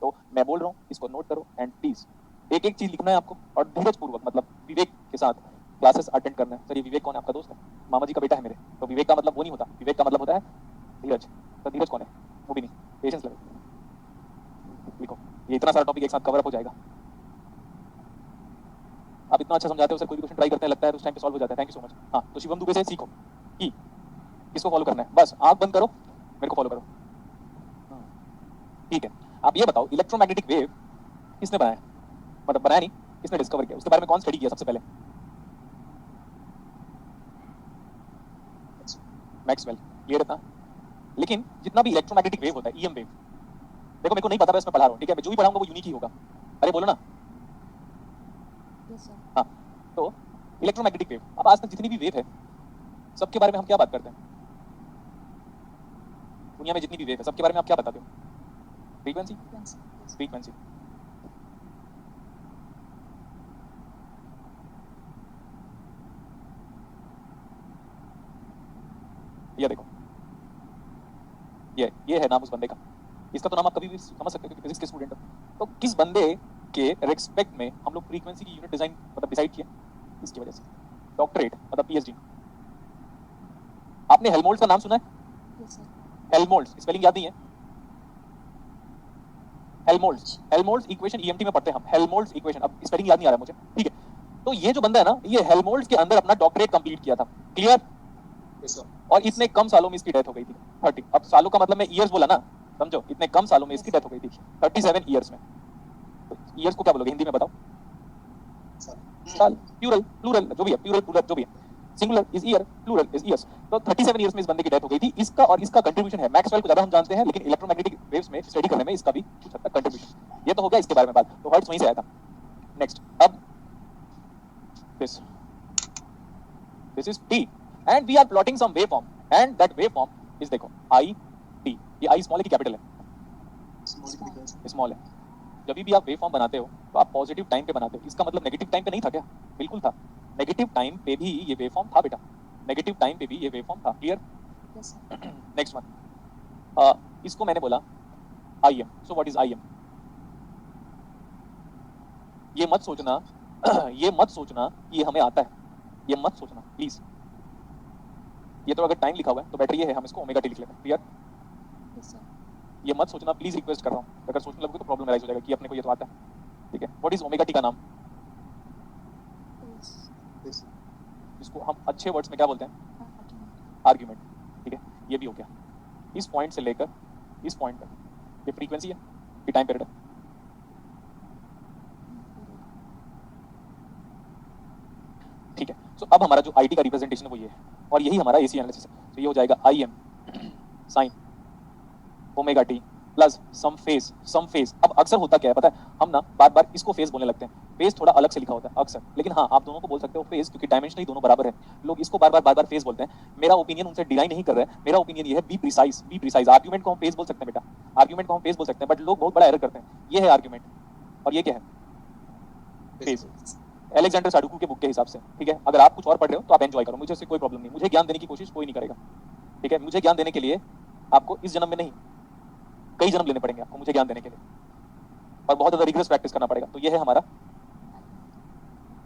तो मैं बोल रहा हूं इसको नोट करो एंड प्लीज एक एक चीज लिखना है आपको और धीरज पूर्वक मतलब विवेक के साथ क्लासेस अटेंड करना है। सर ये विवेक कौन है? आपका दोस्त है, मामा जी का बेटा है मेरे। तो विवेक का मतलब वो नहीं होता, विवेक का मतलब होता है धीरज। तो धीरज कौन है? वो भी नहीं, पेशेंस लेवल लिखो। ये इतना सारा टॉपिक एक साथ कवर अप हो जाएगा। आप इतना अच्छा समझाते हो सर, कोई भी क्वेश्चन ट्राई करते हैं लगता है तो उस टाइम पे सॉल्व हो जाता है। Thank you so much. हाँ, तो शिवम दुबे से सीखो कि किसको फॉलो करना है, बस आंख बंद करो, मेरे को फॉलो करो। ठीक है, आप ये बताओ इलेक्ट्रोमैग्नेटिक वेव किसने बनाया? मतलब बनाया नहीं, किसने डिस्कवर किया, उसके बारे में कौन स्टडी किया सबसे पहले? मैक्सवेल। क्लियर था? लेकिन जितना भी इलेक्ट्रोमैग्नेटिक वेव होता है, ईएम वेव, देखो मेरे को नहीं पता, बस मैं पढ़ा रहा हूँ। ठीक है, मैं जो भी पढ़ाऊंगा वो यूनिक ही होगा। अरे बोलो ना। Yes sir. हाँ, तो इलेक्ट्रोमैग्नेटिक वेव, अब आज तक जितनी भी वेव है सबके बारे में हम क्या बात करते हैं? दुनिया में जितनी भी वेव है सबके बारे में आप क्या बताते हो? Frequency, frequency. ये देखो, ये है नाम उस बंदे का। इसका तो नाम आप कभी भी समझ सकते हो क्योंकि फिजिक्स के स्टूडेंट हो। तो किस बंदे के रेस्पेक्ट में हम लोग फ्रीक्वेंसी की यूनिट डिजाइन मतलब डिसाइड किया? इसकी वजह से डॉक्टरेट मतलब पीएचडी। आपने हेल्महोल्ट्ज का नाम सुना है? Yes sir. हेल्महोल्ट्ज स्पेलिंग याद नहीं है? हेल्महोल्ट्ज इक्वेशन ईएमटी में पढ़ते हैं हम, हेल्महोल्ट्ज इक्वेशन। अब स्पेलिंग याद नहीं आ रहा है मुझे, ठीक है। तो ये जो बंदा है ना, ये हेल्महोल्ट्ज के अंदर अपना डॉक्टरेट कंप्लीट किया था। क्लियर? Yes, sir. और इतने कम सालों में इसकी डेथ हो गई थी, 30। अब सालों का मतलब मैं ईयर्स बोला ना, समझो, इतने कम सालों में इसकी डेथ हो गई थी, 37 ईयर्स में। तो ईयर्स को क्या बोलोगे हिंदी में बताओ? साल। प्लूरल, प्लूरल जो भी है, प्लूरल प्लूरल जो भी है, singular is year, plural is years. तो 37 ईयर्स में इस बंदे की डेथ हो गई थी। इसका और इसका कंट्रीब्यूशन है, मैक्सवेल को ज्यादा हम जानते हैं लेकिन इलेक्ट्रोमैग्नेटिक वेव्स में स्टडी करने में इसका भी कुछ हद तक कंट्रीब्यूशन। ये तो हो गया इसके बारे में बात, तो हर्ट्ज वहीं से आया था। नेक्स्ट, अब this is T and we are plotting some wave form and that wave form is देखो आई टी। ये आई स्मॉल है कि कैपिटल है? स्मॉल है। जब भी आप वेव फॉर्म बनाते हो तो आप पॉजिटिव टाइम पे बनाते हो, इसका मतलब नेगेटिव टाइम पे नहीं था क्या? बिल्कुल था। नेगेटिव टाइम पे भी ये वेव फॉर्म था बेटा, नेगेटिव टाइम पे भी ये वेव फॉर्म था। Clear? Yes sir. Next one, इसको मैंने बोला I am. So what is I am? ये मत सोचना ये मत सोचना कि ये हमें आता है, ये मत सोचना प्लीज। ये तो अगर टाइम लिखा हुआ है तो बेटर ये है हम इसको ओमेगा टी लिख लेते हैं। क्लियर? Yes sir. ये मत सोचना, प्लीज रिक्वेस्ट कर रहा हूँ, अगर सोचने लगोगे तो प्रॉब्लम राइज हो जाएगा कि अपने को ये तो आता है, ठीक है। व्हाट इज ओमेगा टी का नाम, Yes. Yes. जिसको हम अच्छे वर्ड्स में क्या बोलते हैं, Argument. आर्ग्यूमेंट, ठीक है। ये भी हो गया। इस पॉइंट से लेकर इस पॉइंट तक ये फ्रीक्वेंसी है, ये टाइम पीरियड है, ठीक है। सो अब हमारा जो आईटी का रिप्रेजेंटेशन है वो ये है, और यही हमारा एसी एनालिसिस है। तो ये हो जाएगा I M sine omega T plus some phase. अब अक्सर होता क्या है पता है, हम ना बार बार इसको फेज बोलने लगते हैं, फेज थोड़ा अलग से लिखा होता है अक्सर, लेकिन हाँ आप दोनों को बोल सकते हो फेज, क्योंकि डायमेंशनली दोनों बराबर है। लोग इसको बार बार फेज बोलते हैं। मेरा ओपिनियन उनसे डिनाई नहीं कर रहा है, मेरा ओपिनियन ये है, बी प्रिसाइज। आर्ग्यूमेंट को हम फेज बोल सकते हैं बेटा, आर्ग्यूमेंट को हम फेज बोल सकते हैं, बट लोग बहुत बड़ा एरर करते हैं। ये है आर्ग्यूमेंट और ये क्या है, फेज। अलेक्जेंडर साडुकू के बुक के हिसाब से, ठीक है। अगर आप कुछ और पढ़ रहे हो तो आप एंजॉय करो, मुझे उससे कोई प्रॉब्लम नहीं, मुझे ज्ञान देने की कोशिश कोई नहीं करेगा, ठीक है। मुझे ज्ञान देने के लिए आपको इस जन्म में नहीं, कई जन्म लेने पड़ेंगे आपको मुझे ज्ञान देने के लिए, और बहुत ज्यादा रिग्रेस प्रैक्टिस करना पड़ेगा। तो ये है हमारा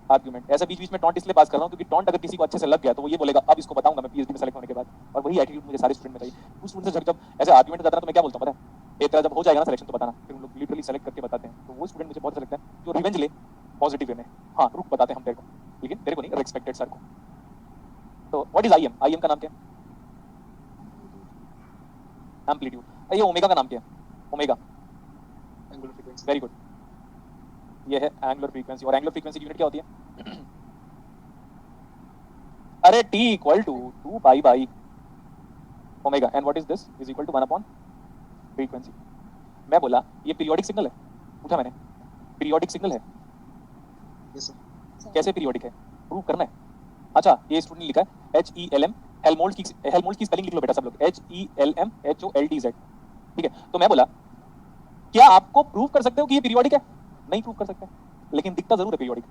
आर्गुमेंट। ऐसा बीच बीच में टॉन्ट इसलिए पास कर रहा हूँ क्योंकि टॉन्ट अगर किसी को अच्छे से लग गया तो वो ये बोलेगा अब इसको बताऊंगा मैं पीएचडी में सेलेक्ट होने के बाद, और वही एटीट्यूड मुझे सारे स्टूडेंट में चाहिए। उस स्टूडेंट से जब ऐसे आर्गुमेंट करता है तो मैं क्या बोलता हूँ पता है, तेरा जब हो जाएगा ना सिलेक्शन तो बताना, फिर उन लोग लिटरली सेलेक्ट करके बताते हैं। तो वो स्टूडेंट मुझे बहुत अच्छा लगता है जो रिवेंज ले पॉजिटिव वे में, हाँ रुक बताते हैं हम तेरे को, लेकिन तेरे को नहीं, रेस्पेक्टेड सर को। तो व्हाट इज आईएम, आईएम का नाम क्या है, एम्पलीट्यूड। ये ओमेगा का नाम क्या है, omega, Angular frequency. Very good, ये है एंगुलर फ्रीक्वेंसी। और एंगुलर फ्रीक्वेंसी की यूनिट क्या होती है, अरे t equal to 2 pi by omega, and what is this is equal to 1 upon frequency. मैं बोला ये पीरियोडिक सिग्नल है, पूछा मैंने, पीरियोडिक सिग्नल है, Yes, sir. कैसे पीरियोडिक है, प्रूव करना है। अच्छा ये स्टूडेंट ने लिखा है HELM, हेल्महोल्ट्ज की स्पेलिंग लिख लो बेटा सब लोग, HELMHOLTZ, ठीक है। तो मैं बोला क्या आपको प्रूव कर सकते हो कि ये पीरियोडिक है, नहीं प्रूव कर सकते, लेकिन दिखता जरूर है पीरियोडिक।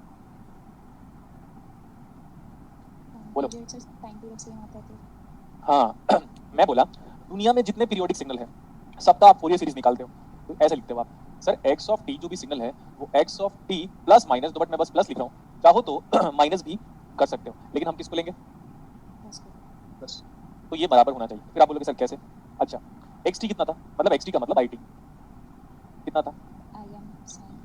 बोलो। टाइम पीरियड सेम आता है तो हाँ मैं बोला दुनिया में जितने पीरियोडिक सिग्नल है सबका आप फोरियर सीरीज निकालते हो, तो ऐसे लिखते हो आप, सर x ऑफ t जो भी सिग्नल है वो x of t plus minus, तो बट मैं बस प्लस लिख रहा हूँ, चाहो तो माइनस भी कर सकते हो, लेकिन हम किसको लेंगे, बस Plus. तो ये बराबर होना चाहिए। फिर आप बोलोगे सर कैसे, अच्छा xt कितना था, मतलब xt का मतलब it कितना था, आई एम साइन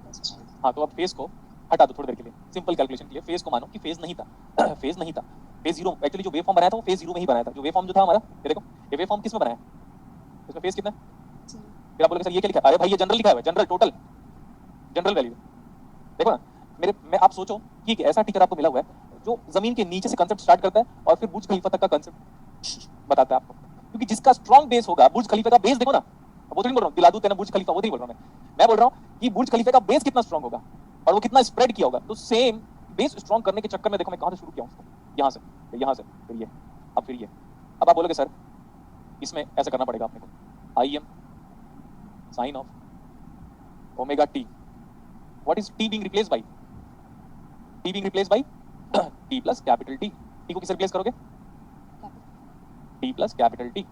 प्लस 5 हाँ तो अब फेज को हटा दो थोड़ी देर के लिए, सिंपल कैलकुलेशन के लिए फेज को मानो कि फेज नहीं था फेज नहीं था, फेज जीरो, एक्चुअली जो वेव फॉर्म बनाया था वो फेज जीरो में ही बनाया था। जो वेव फॉर्म जो था हमारा, ये देखो ये वेव फॉर्म किस में बनाया है, इसमें फेज कितना है, 0 फिर आप बोलोगे सर ये क्या लिखा है, अरे भाई ये जनरल लिखा है, जनरल टोटल जनरल वैल्यू, देखो ना मेरे मैं, आप सोचो कि एक ऐसा टीचर आपको मिला हुआ है जो जमीन के नीचे से कंसेप्ट स्टार्ट करता है और फिर बुर्ज खलीफा तक का कंसेप्ट बताता है आपको, क्योंकि जिसका स्ट्रॉन्ग बेस होगा, बुर्ज खलीफा का बेस देखो ना, वो तो नहीं बोल रहा हूँ दिलादू तेना बुर्ज खलीफा, वो नहीं बोल रहा हूँ मैं बोल रहा हूँ कि बुर्ज खलीफा का बेस कितना स्ट्रॉन्ग होगा और वो कितना स्प्रेड किया होगा। तो सेम बेस स्ट्रॉन्ग करने के चक्कर में देखो मैं कहां से शुरू किया हूं उसको, यहां से, फिर यहां से, फिर ये, अब फिर ये। अब आप बोलोगे सर इसमें ऐसा करना पड़ेगा आपने को, I M sine of omega T, what is T being replaced by, T being replaced by T plus capital T, T को किससे रिप्लेस करोगे, टी प्लस कैपिटल टी,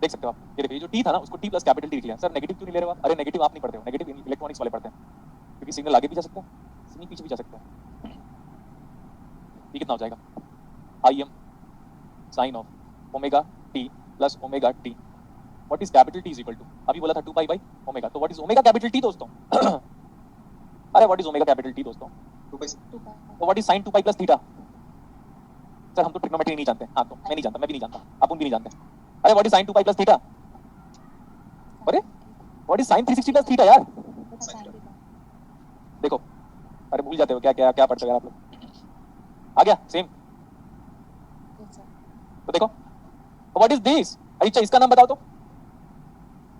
देख सकते हो आप, ये देखिए जो टी था ना उसको टी प्लस कैपिटल टी लिख लिया। सर नेगेटिव क्यों नहीं ले रहे हो आप, अरे नेगेटिव आप नहीं पढ़ते हो, नेगेटिव इलेक्ट्रॉनिक्स वाले पढ़ते हैं, क्योंकि सिग्नल आगे भी जा सकता है, सिग्नल पीछे भी जा सकता है। ये कितना हो जाएगा, I M sine of omega T plus omega T, what is capital T is equal to, अभी बोला था 2 पाई बाई ओमेगा, तो what is omega capital T दोस्तों अरे what is omega capital T दोस्तों, 2 by 2 पाई तो what is sine 2 pi plus theta, sir हम तो ट्रिग्नोमेट्री नहीं जानते, हाँ तो मैं नहीं जानता, मैं भी नहीं जानता, अपन भी नहीं जानते। अरे what is sine 2 pi plus theta, अरे what is sine 360 plus theta यार, साइन भी देखो अरे भूल जाते हो क्या क्या क्या पढ़ते हो यार आप लोग, आ गया सेम। यस सर तो देखो व्हाट इज दिस, अच्छा इसका नाम बताओ तो,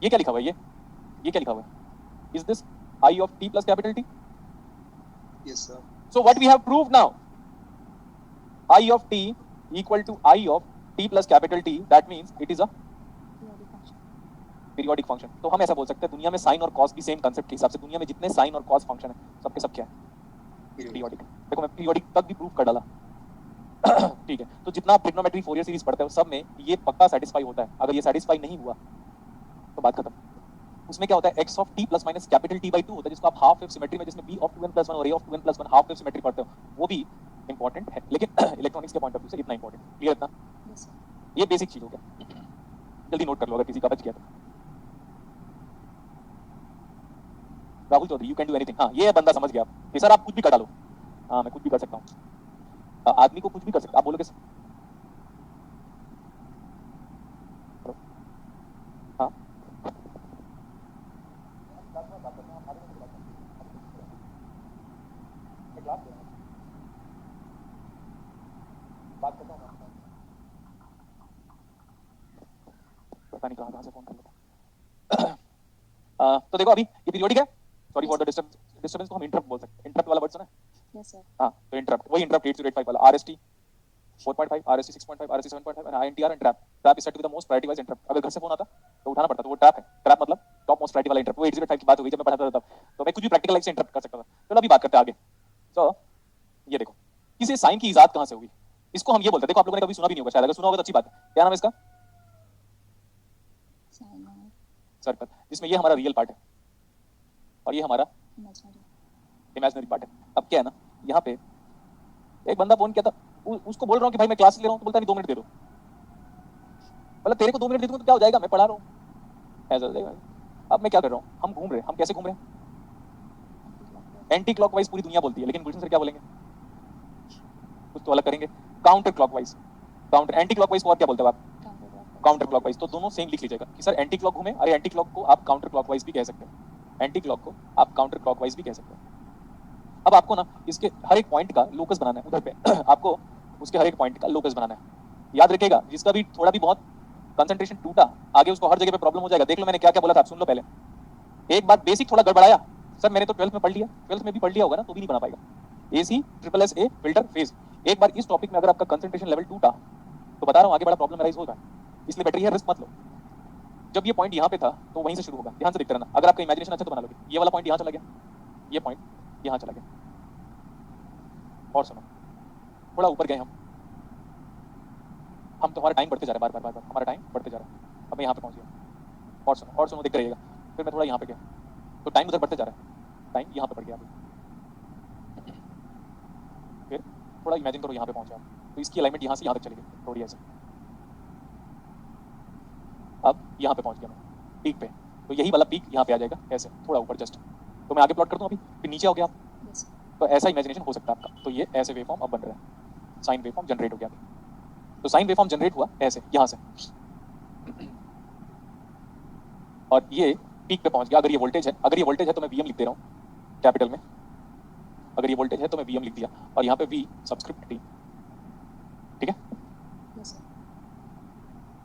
ये क्या लिखा हुआ है, ये क्या लिखा हुआ है, is this I of T plus capital T, Yes, sir. so what we have proved now, I of t equal to I of t plus capital T, that means it is a periodic function periodic function। तो हम ऐसा बोल सकते हैं दुनिया में साइन और कॉस की सेम कंसेप्ट के हिसाब से दुनिया में जितने साइन और कॉस फंक्शन है सबके सब क्या है, Period. पीरियोडिक। देखो मैं पीरियोडिक तक भी प्रूव कर डाला ठीक है। तो जितना आप ट्रिग्नोमेट्री फोरियर सीरीज पढ़ते हो सब में ये पक्का सेटिस्फाई होता है, अगर ये सेटिस्फाई नहीं हुआ तो बात खत्म। उसमें क्या होता है, x of t plus minus capital T by 2 होता है, जिसको आप हाफ वेव सिमेट्री में, जिसमें b ऑफ 2n प्लस 1 और a of 2n plus 1 half wave symmetry पढ़ते हो, वो भी इंपॉर्टेंट है, लेकिन इलेक्ट्रॉनिक्स के पॉइंट ऑफ व्यू से इतना इंपॉर्टेंट, क्लियर इतना, यस सर ये बेसिक चीज हो गया, जल्दी नोट कर लो अगर किसी का बच गया तो। Rahul Chaudhary, you can do anything. हाँ, ये बंदा समझ गया कि सर आप कुछ भी कर डालो। हाँ, मैं कुछ भी कर सकता हूँ। आदमी को कुछ भी कर सकता, आप बोलोगे सर? हाँ, बात करता हूँ, पता नहीं कहाँ से फोन कर लेता। तो देखो अभी ये पीरियोडिक है, सॉरी फॉर द डिस्टर्बेंस को हम इंटरप्ट बोल सकते हैं। इंटरप्ट वाला वर्ड सुना है? Yes sir. हाँ, तो इंटरप्ट, वही इंटरप्ट 8085 वाला, RST 4.5, RST 6.5, RST 7.5 and INTR and trap. Trap is set to be the most priority wise interrupt. अगर घर से फोन आता तो उठाना पड़ता, तो वो ट्रैप है। ट्रैप मतलब टॉप मोस्ट प्रायोरिटी वाला इंटरप्ट। वो 8085 की बात हो गई जब मैं पढ़ाता था तब, तो मैं कुछ भी प्रैक्टिकल लाइफ से इंटरप्ट कर सकता था। चलो अभी बात करते हैं आगे। तो ये देखो, किसी साइन की इजाद कहाँ से हुई, इसको हम ये बोलते हैं। देखो आप लोगों ने कभी सुना भी नहीं होगा शायद, अगर सुना होगा तो अच्छी बात है। क्या नाम है इसका? साइन सर्कल, जिसमें ये हमारा रियल पार्ट है और ये हमारा इमेजिनरी। इमेजिनरी पार्ट है। अब क्या है ना, यहाँ पे एक बंदा फोन किया था, उसको बोल रहा हूँ कि भाई मैं क्लास ले रहा हूँ, तो बोलता नहीं 2 मिनट दे दो। मतलब तेरे को 2 मिनट दे दूंगा तो क्या हो जाएगा, मैं पढ़ा रहा हूँ, ऐसा हो जाएगा। अब मैं क्या कर रहा हूँ, हम घूम रहे हैं, हम कैसे घूम रहे हैं? एंटी क्लॉकवाइज पूरी दुनिया बोलती है, लेकिन गुलशन सर क्या बोलेंगे? कुछ तो अलग करेंगे, counter clockwise. Counter, anti clockwise को और क्या बोलते हो आप? Counter clockwise. तो दोनों सेम लिख लीजिएगा कि सर एंटी क्लॉक घूमे, अरे एंटी क्लॉक को आप काउंटर क्लॉकवाइज भी कह सकते हैं, एंटी क्लॉक को आप काउंटर क्लॉकवाइज भी कह सकते हैं। अब आपको ना इसके हर एक पॉइंट का लोकस बनाना है उधर पे आपको उसके हर एक पॉइंट का लोकस बनाना है। याद रखिएगा, जिसका भी थोड़ा भी बहुत कंसंट्रेशन टूटा, आगे उसको हर जगह पे प्रॉब्लम हो जाएगा। देख लो मैंने क्या क्या बोला था, आप सुन लो पहले। एक बात बेसिक थोड़ा गड़बड़ाया, सर मैंने तो 12th में पढ़ लिया, 12th में भी पढ़ लिया होगा ना, तो भी नहीं बना पाएगा। AC SSS फिल्टर फेज, एक बार इस टॉपिक में अगर आपका कंसंट्रेशन लेवल टूटा तो बता रहा हूँ आगे बड़ा प्रॉब्लम राइज होगा। इसलिए बेटर है रिस्क मत लो। जब ये पॉइंट यहाँ पे था तो वहीं से शुरू होगा, ध्यान से देखते रहना। अगर आपका इमेजिनेशन अच्छा तो बना लोगे। ये वाला पॉइंट यहाँ चला गया, ये पॉइंट यहाँ चला गया, और सुनो थोड़ा ऊपर गए हम तो हमारा टाइम बढ़ते जा रहा है, बार बार हमारा टाइम बढ़ते जा रहा है। अब मैं यहाँ पे पहुंच गया, और सुनो देखते रहिएगा। फिर मैं थोड़ा यहाँ पे गया तो टाइम उधर बढ़ते जा रहा है, टाइम यहाँ पे बढ़ गया। फिर थोड़ा इमेजिन करो यहाँ पे पहुंचा, तो इसकी अलाइनमेंट यहाँ से यहाँ तक चली गई थोड़ी ऐसे। अब यहाँ पे पहुंच गया मैं पीक पे, तो यही वाला पीक यहाँ पे आ जाएगा ऐसे थोड़ा ऊपर जस्ट। तो मैं आगे प्लॉट कर दूं अभी, फिर नीचे हो गया आप। तो ऐसा इमेजिनेशन हो सकता है आपका। तो ये ऐसे वेवफॉर्म अब बन रहा है, साइन वेवफॉर्म जनरेट हो गया। तो साइन वेवफॉर्म जनरेट हुआ ऐसे यहाँ से, और ये पीक पे पहुंच गया। अगर ये वोल्टेज है, तो मैं VM लिख दे रहा हूँ कैपिटल में। अगर ये वोल्टेज है तो मैं VM लिख दिया, और यहाँ पे V सबस्क्रिप्ट T, ठीक है।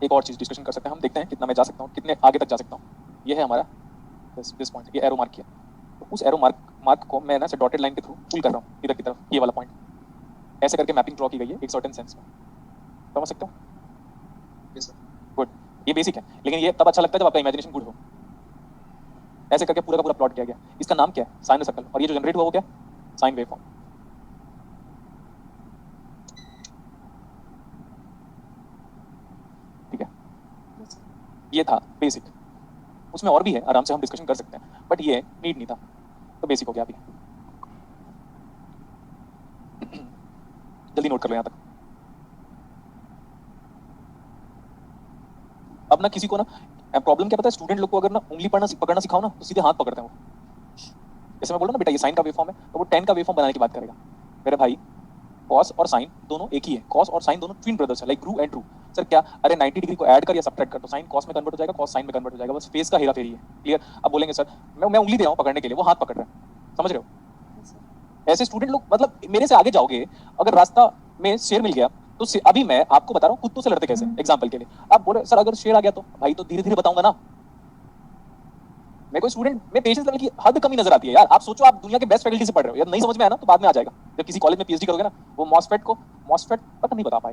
एक और चीज डिस्कशन कर सकते हैं हम, देखते हैं कितना मैं जा सकता हूँ, कितने आगे तक जा सकता हूँ। ये है हमारा दिस पॉइंट, ये एरो मार्क किया, तो उस एरो मार्क को मैं ना से डॉटेड लाइन के थ्रू पुल कर रहा हूँ इधर की तरफ, ये वाला पॉइंट। ऐसे करके मैपिंग ड्रॉ की गई है एक सर्टेन सेंस में, समझ सकते हो? Yes sir. गुड, ये बेसिक है, लेकिन ये तब अच्छा लगता है जब आपका इमेजिनेशन गुड हो। ऐसे करके पूरा का पूरा प्लॉट किया गया। इसका नाम क्या है? Sine circle. और ये जो जनरेट हुआ वो क्या? Sine waveform. ठीक है, ये था बेसिक। उसमें और भी है, आराम से हम डिस्कशन कर सकते हैं, बट ये नीड नहीं था, तो बेसिक हो गया। अभी जल्दी नोट कर लो यहाँ तक। अब ना किसी को ना प्रॉब्लम क्या पता है, स्टूडेंट लोग को अगर ना उंगली पकड़ना सिखाओ ना, तो सीधे हाथ पकड़ते हैं वो। जैसे मैं बोला ना बेटा ये साइन का वेवफॉर्म है, तो वो tan का वेवफॉर्म बनाने की बात करेगा। मेरे भाई कॉस और साइन दोनों एक ही है, कॉस और साइन दोनों ट्विन ब्रदर्स है, like grew and true. Sir क्या, अरे 90 डिग्री को ऐड कर या सब्ट्रैक्ट कर, तो साइन कॉस में कन्वर्ट हो जाएगा, कॉस साइन में कन्वर्ट हो जाएगा, बस फेस का हेरा फेरी है। क्लियर? अब बोलेंगे सर मैं उंगली दे रहा हूँ पकड़ने के लिए, वो हाथ पकड़ रहे हैं, समझ रहे हो? ऐसे स्टूडेंट लोग, मतलब मेरे से आगे जाओगे, अगर रास्ता में शेर मिल गया तो अभी मैं आपको बता रहा हूँ कुत्तों से लड़ते कैसे, एग्जाम्पल के लिए। आप बोले सर अगर शेर आ गया तो, भाई तो धीरे धीरे बताऊंगा ना। मेरे को स्टूडेंट में पेशेंस लेवल की हद कमी नजर आती है यार। आप सोचो आप दुनिया के बेस्ट फैकल्टी से पढ़ रहे हो यार, नहीं समझ में आया ना तो बाद में आ जाएगा। जब किसी कॉलेज में PhD करोगे ना, वो मॉसफेट पता नहीं बता पाएगा।